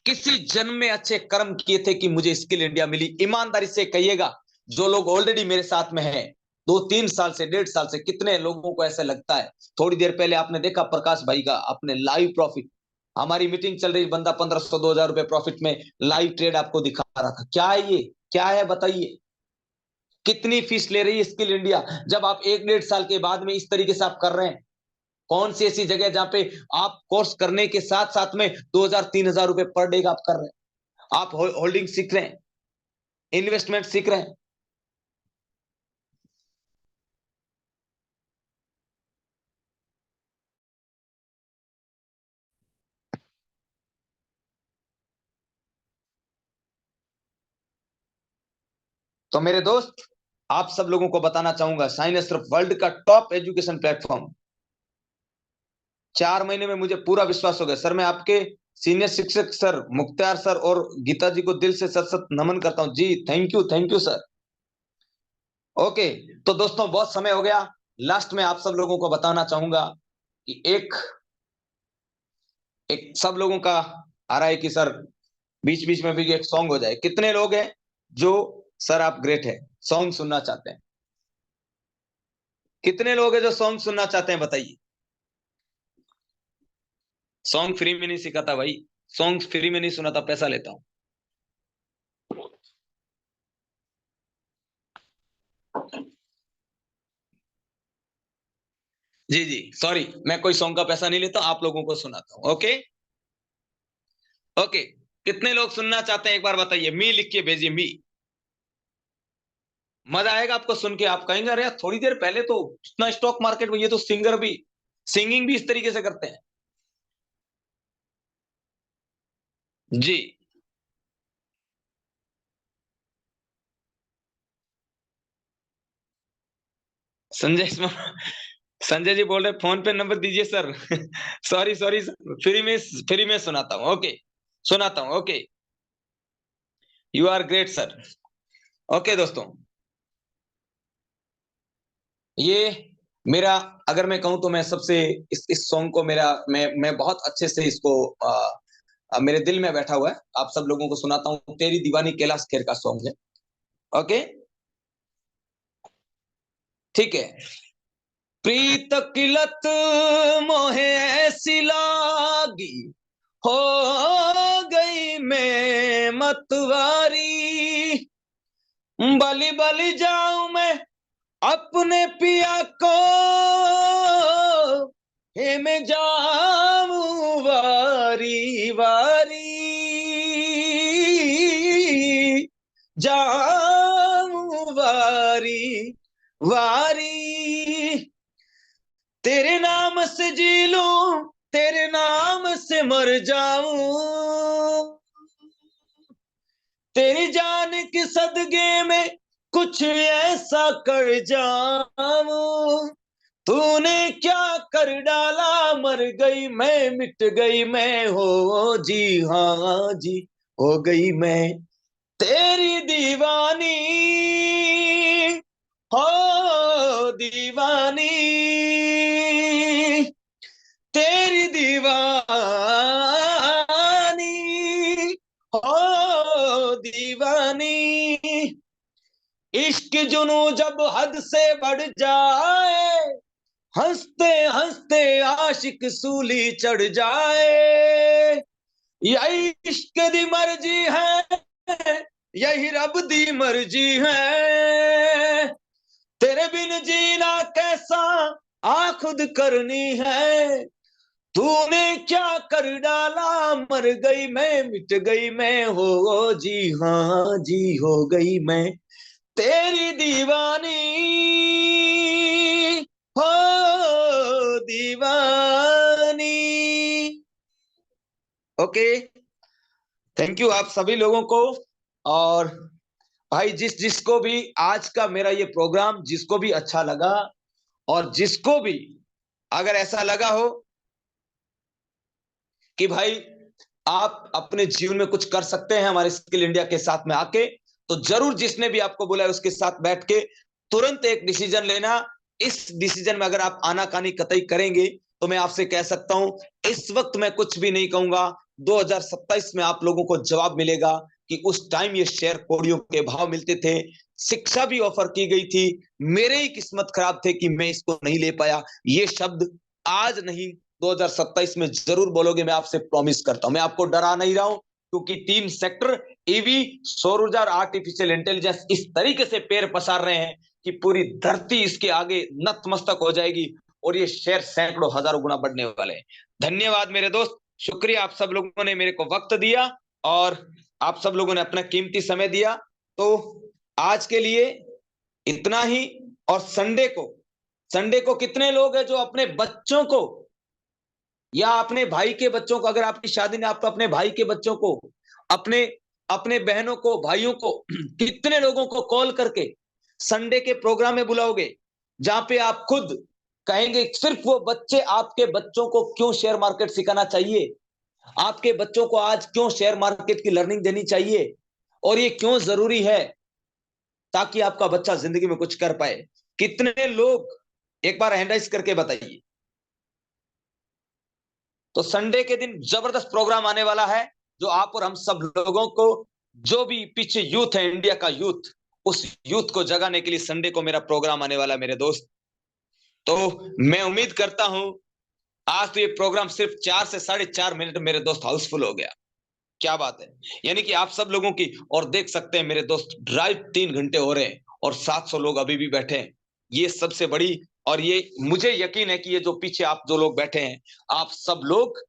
Speaker 3: किसी जन्म में अच्छे कर्म किए थे कि मुझे स्किल इंडिया मिली। ईमानदारी से कहिएगा, जो लोग ऑलरेडी मेरे साथ में हैं 2-3 साल से 1.5 साल से, कितने लोगों को ऐसा लगता है? थोड़ी देर पहले आपने देखा प्रकाश भाई का अपने लाइव प्रॉफिट, हमारी मीटिंग चल रही, बंदा 1500-2000 रुपए प्रॉफिट में लाइव ट्रेड आपको दिखा रहा था। क्या है ये? क्या है बताइए? कितनी फीस ले रही है स्किल इंडिया? जब आप 1-1.5 साल के बाद में इस तरीके से आप कर रहे हैं, कौन सी ऐसी जगह जहां पे आप कोर्स करने के साथ साथ में 2000-3000 रुपए पर डे का आप कर रहे हैं, आप होल्डिंग सीख रहे हैं, इन्वेस्टमेंट सीख रहे हैं। तो मेरे दोस्त, आप सब लोगों को बताना चाहूंगा, साइन सिर्फ वर्ल्ड का टॉप एजुकेशन प्लेटफॉर्म। 4 महीने में मुझे पूरा विश्वास हो गया सर। मैं आपके सीनियर शिक्षक सर मुख्तार सर और गीता जी को दिल से सत सत नमन करता हूं जी। Thank you sir. ओके, तो दोस्तों बहुत समय हो गया। लास्ट में आप सब लोगों को बताना चाहूंगा कि एक सब लोगों का आ रहा है कि सर बीच बीच में भी एक सॉन्ग हो जाए। कितने लोग हैं जो सर आप ग्रेट है सॉन्ग सुनना चाहते हैं? कितने लोग हैं जो सॉन्ग सुनना चाहते हैं बताइए? सॉन्ग फ्री में नहीं सिखाता भाई, सॉन्ग फ्री में नहीं सुनाता, पैसा लेता हूं। जी जी सॉरी, मैं कोई सॉन्ग का पैसा नहीं लेता, आप लोगों को सुनाता हूं। ओके ओके, कितने लोग सुनना चाहते हैं एक बार बताइए? मी लिख के भेजिए, मी। मजा आएगा आपको सुन के। आप कहेंगे अरे यार थोड़ी देर पहले तो इतना स्टॉक मार्केट में, ये तो सिंगर भी सिंगिंग भी इस तरीके से करते हैं। जी संजय संजय जी बोल रहे फोन पे नंबर दीजिए सर। सॉरी सॉरी, फ्री में सुनाता हूँ। ओके सुनाता हूँ। Okay, you are great sir. Okay दोस्तों, ये मेरा, अगर मैं कहूं तो मैं सबसे इस सॉन्ग को मेरा मैं बहुत अच्छे से इसको मेरे दिल में बैठा हुआ है। आप सब लोगों को सुनाता हूं। तेरी दीवानी कैलाश खेर का सॉन्ग है। ओके ठीक है। प्रीत किलत मोहे ऐसी लागी, हो गई मैं मतवारी, बलि बलि जाऊं मैं अपने पिया को, हे मैं जाऊं वारी वारी, जाऊं वारी वारी, तेरे नाम से जी लूं, तेरे नाम से मर जाऊं, तेरी जान की सदके में कुछ ऐसा कर जाऊं, तूने क्या कर डाला, मर गई मैं, मिट गई मैं, हो जी हाँ जी, हो गई मैं तेरी दीवानी, हो दीवानी, तेरी दीवानी, हो दीवानी। इश्क जुनू जब हद से बढ़ जाए, हंसते हंसते आशिक सूली चढ़ जाए, यही इश्क दी मर्जी है, यही रब दी मर्जी है, तेरे बिन जीना कैसा आ खुद करनी है, तूने क्या कर डाला, मर गई मैं, मिट गई मैं, हो जी हाँ जी, हो गई मैं तेरी दीवानी, हो दीवानी। ओके, थैंक यू आप सभी लोगों को। और भाई जिसको भी आज का मेरा ये प्रोग्राम जिसको भी अच्छा लगा, और जिसको भी अगर ऐसा लगा हो कि भाई आप अपने जीवन में कुछ कर सकते हैं हमारे स्किल इंडिया के साथ में आके, तो जरूर जिसने भी आपको बोला है उसके साथ बैठ के तुरंत एक डिसीजन लेना। इस डिसीजन में अगर आप आनाकानी कतई करेंगे तो मैं आपसे कह सकता हूं इस वक्त मैं कुछ भी नहीं कहूंगा, 2027 में आप लोगों को जवाब मिलेगा कि उस टाइम ये शेयर कोड़ियों के भाव मिलते थे, शिक्षा भी ऑफर की गई थी, मेरे ही किस्मत खराब थे कि मैं इसको नहीं ले पाया। ये शब्द आज नहीं 2027 में जरूर बोलोगे, मैं आपसे प्रॉमिस करता हूं। मैं आपको डरा नहीं रहा हूं, क्योंकि 3 सेक्टर ईवी, सौर ऊर्जा और आर्टिफिशियल इंटेलिजेंस इस तरीके से पैर पसार रहे हैं कि पूरी धरती इसके आगे नतमस्तक हो जाएगी, और ये शेयर सैकड़ों हजारों गुना बढ़ने वाले हैं। धन्यवाद मेरे दोस्त, शुक्रिया आप सब लोगों ने मेरे को वक्त दिया, और आप सब लोगों ने अपना कीमती समय दिया। तो आज के लिए इतना ही। और संडे को कितने लोग हैं जो अपने बच्चों को या अपने भाई के बच्चों को, अगर आपकी शादी ने, आप अपने भाई के बच्चों को, अपने अपने बहनों को, भाइयों को कितने लोगों को कॉल करके संडे के प्रोग्राम में बुलाओगे, जहां पे आप खुद कहेंगे सिर्फ वो बच्चे आपके बच्चों को क्यों शेयर मार्केट सिखाना चाहिए, आपके बच्चों को आज क्यों शेयर मार्केट की लर्निंग देनी चाहिए, और ये क्यों जरूरी है, ताकि आपका बच्चा जिंदगी में कुछ कर पाए। कितने लोग, एक बार हैंड राइज करके बताइए। तो संडे के दिन जबरदस्त प्रोग्राम आने वाला है, जो आप और हम सब लोगों को, जो भी पीछे यूथ है, इंडिया का यूथ, उस यूथ को जगाने के लिए संडे को मेरा प्रोग्राम आने वाला है मेरे दोस्त। तो मैं उम्मीद करता हूं आज तो ये प्रोग्राम सिर्फ 4 से 4.5 मिनट मेरे दोस्त हाउसफुल हो गया। क्या बात है, यानी कि आप सब लोगों की, और देख सकते हैं मेरे दोस्त ड्राइव 3 घंटे हो रहे हैं और 700 लोग अभी भी बैठे हैं। ये सबसे बड़ी, और ये मुझे यकीन है कि ये जो पीछे आप जो लोग बैठे हैं, आप सब लोग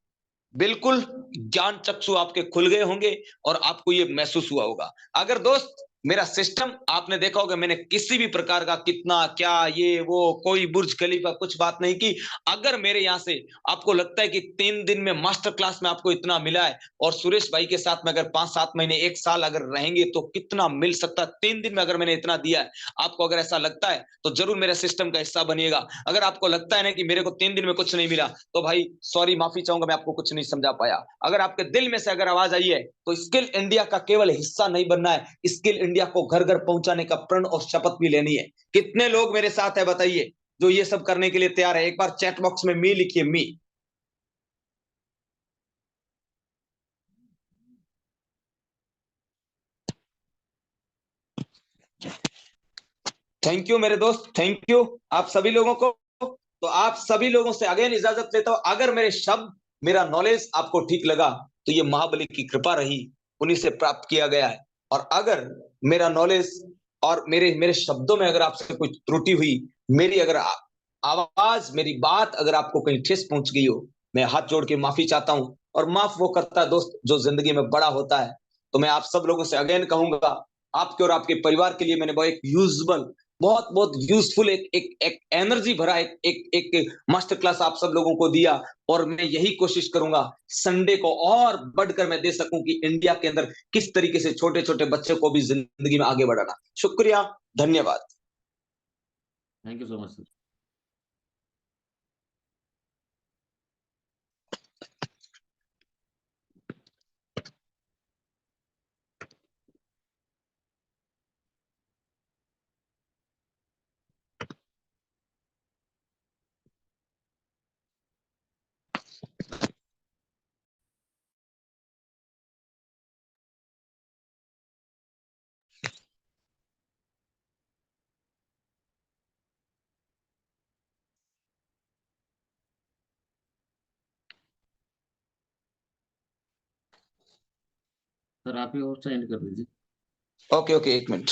Speaker 3: बिल्कुल ज्ञान चक्षु आपके खुल गए होंगे, और आपको ये महसूस हुआ होगा। अगर दोस्त मेरा सिस्टम आपने देखा होगा, मैंने किसी भी प्रकार का कितना क्या ये वो कोई बुर्ज खलीफा कुछ बात नहीं की। अगर मेरे यहाँ से आपको लगता है कि 3 दिन में मास्टर क्लास में आपको इतना मिला है, और सुरेश भाई के साथ में अगर 5-7 महीने 1 साल अगर रहेंगे तो कितना मिल सकता है, 3 दिन में अगर मैंने इतना दिया है आपको, अगर ऐसा लगता है तो जरूर मेरे सिस्टम का हिस्सा बनिएगा। अगर आपको लगता है ना कि मेरे को 3 दिन में कुछ नहीं मिला, तो भाई सॉरी, माफी चाहूंगा, मैं आपको कुछ नहीं समझा पाया। अगर आपके दिल में से अगर आवाज आई है तो स्किल इंडिया का केवल हिस्सा नहीं बनना है, स्किल इंडिया को घर घर पहुंचाने का प्रण और शपथ भी लेनी है। कितने लोग मेरे साथ है बताइए, जो ये सब करने के लिए तैयार है? एक बार चैट बॉक्स में मी लिखिए, मी। थैंक यू मेरे दोस्त, थैंक यू आप सभी लोगों को। तो आप सभी लोगों से अगेन इजाजत लेता हूं। अगर मेरे शब्द, मेरा नॉलेज आपको ठीक लगा तो ये महाबली की कृपा रही, उन्हीं से प्राप्त किया गया है। और अगर मेरा नॉलेज और मेरे मेरे शब्दों में अगर आपसे कोई त्रुटि हुई, मेरी अगर आवाज, मेरी बात अगर आपको कहीं ठेस पहुंच गई हो, मैं हाथ जोड़ के माफी चाहता हूं। और माफ वो करता है दोस्त जो जिंदगी में बड़ा होता है। तो मैं आप सब लोगों से अगेन कहूंगा, आपके और आपके परिवार के लिए मैंने बहुत एक यूजुअल बहुत बहुत यूजफुल एक एनर्जी भरा एक मास्टर क्लास आप सब लोगों को दिया। और मैं यही कोशिश करूंगा संडे को और बढ़कर मैं दे सकूं कि इंडिया के अंदर किस तरीके से छोटे छोटे बच्चों को भी जिंदगी में आगे बढ़ाना। शुक्रिया, धन्यवाद।
Speaker 8: Thank you so much sir. Sir आप ही और सेंड कर दीजिए।
Speaker 3: ओके ओके, एक मिनट।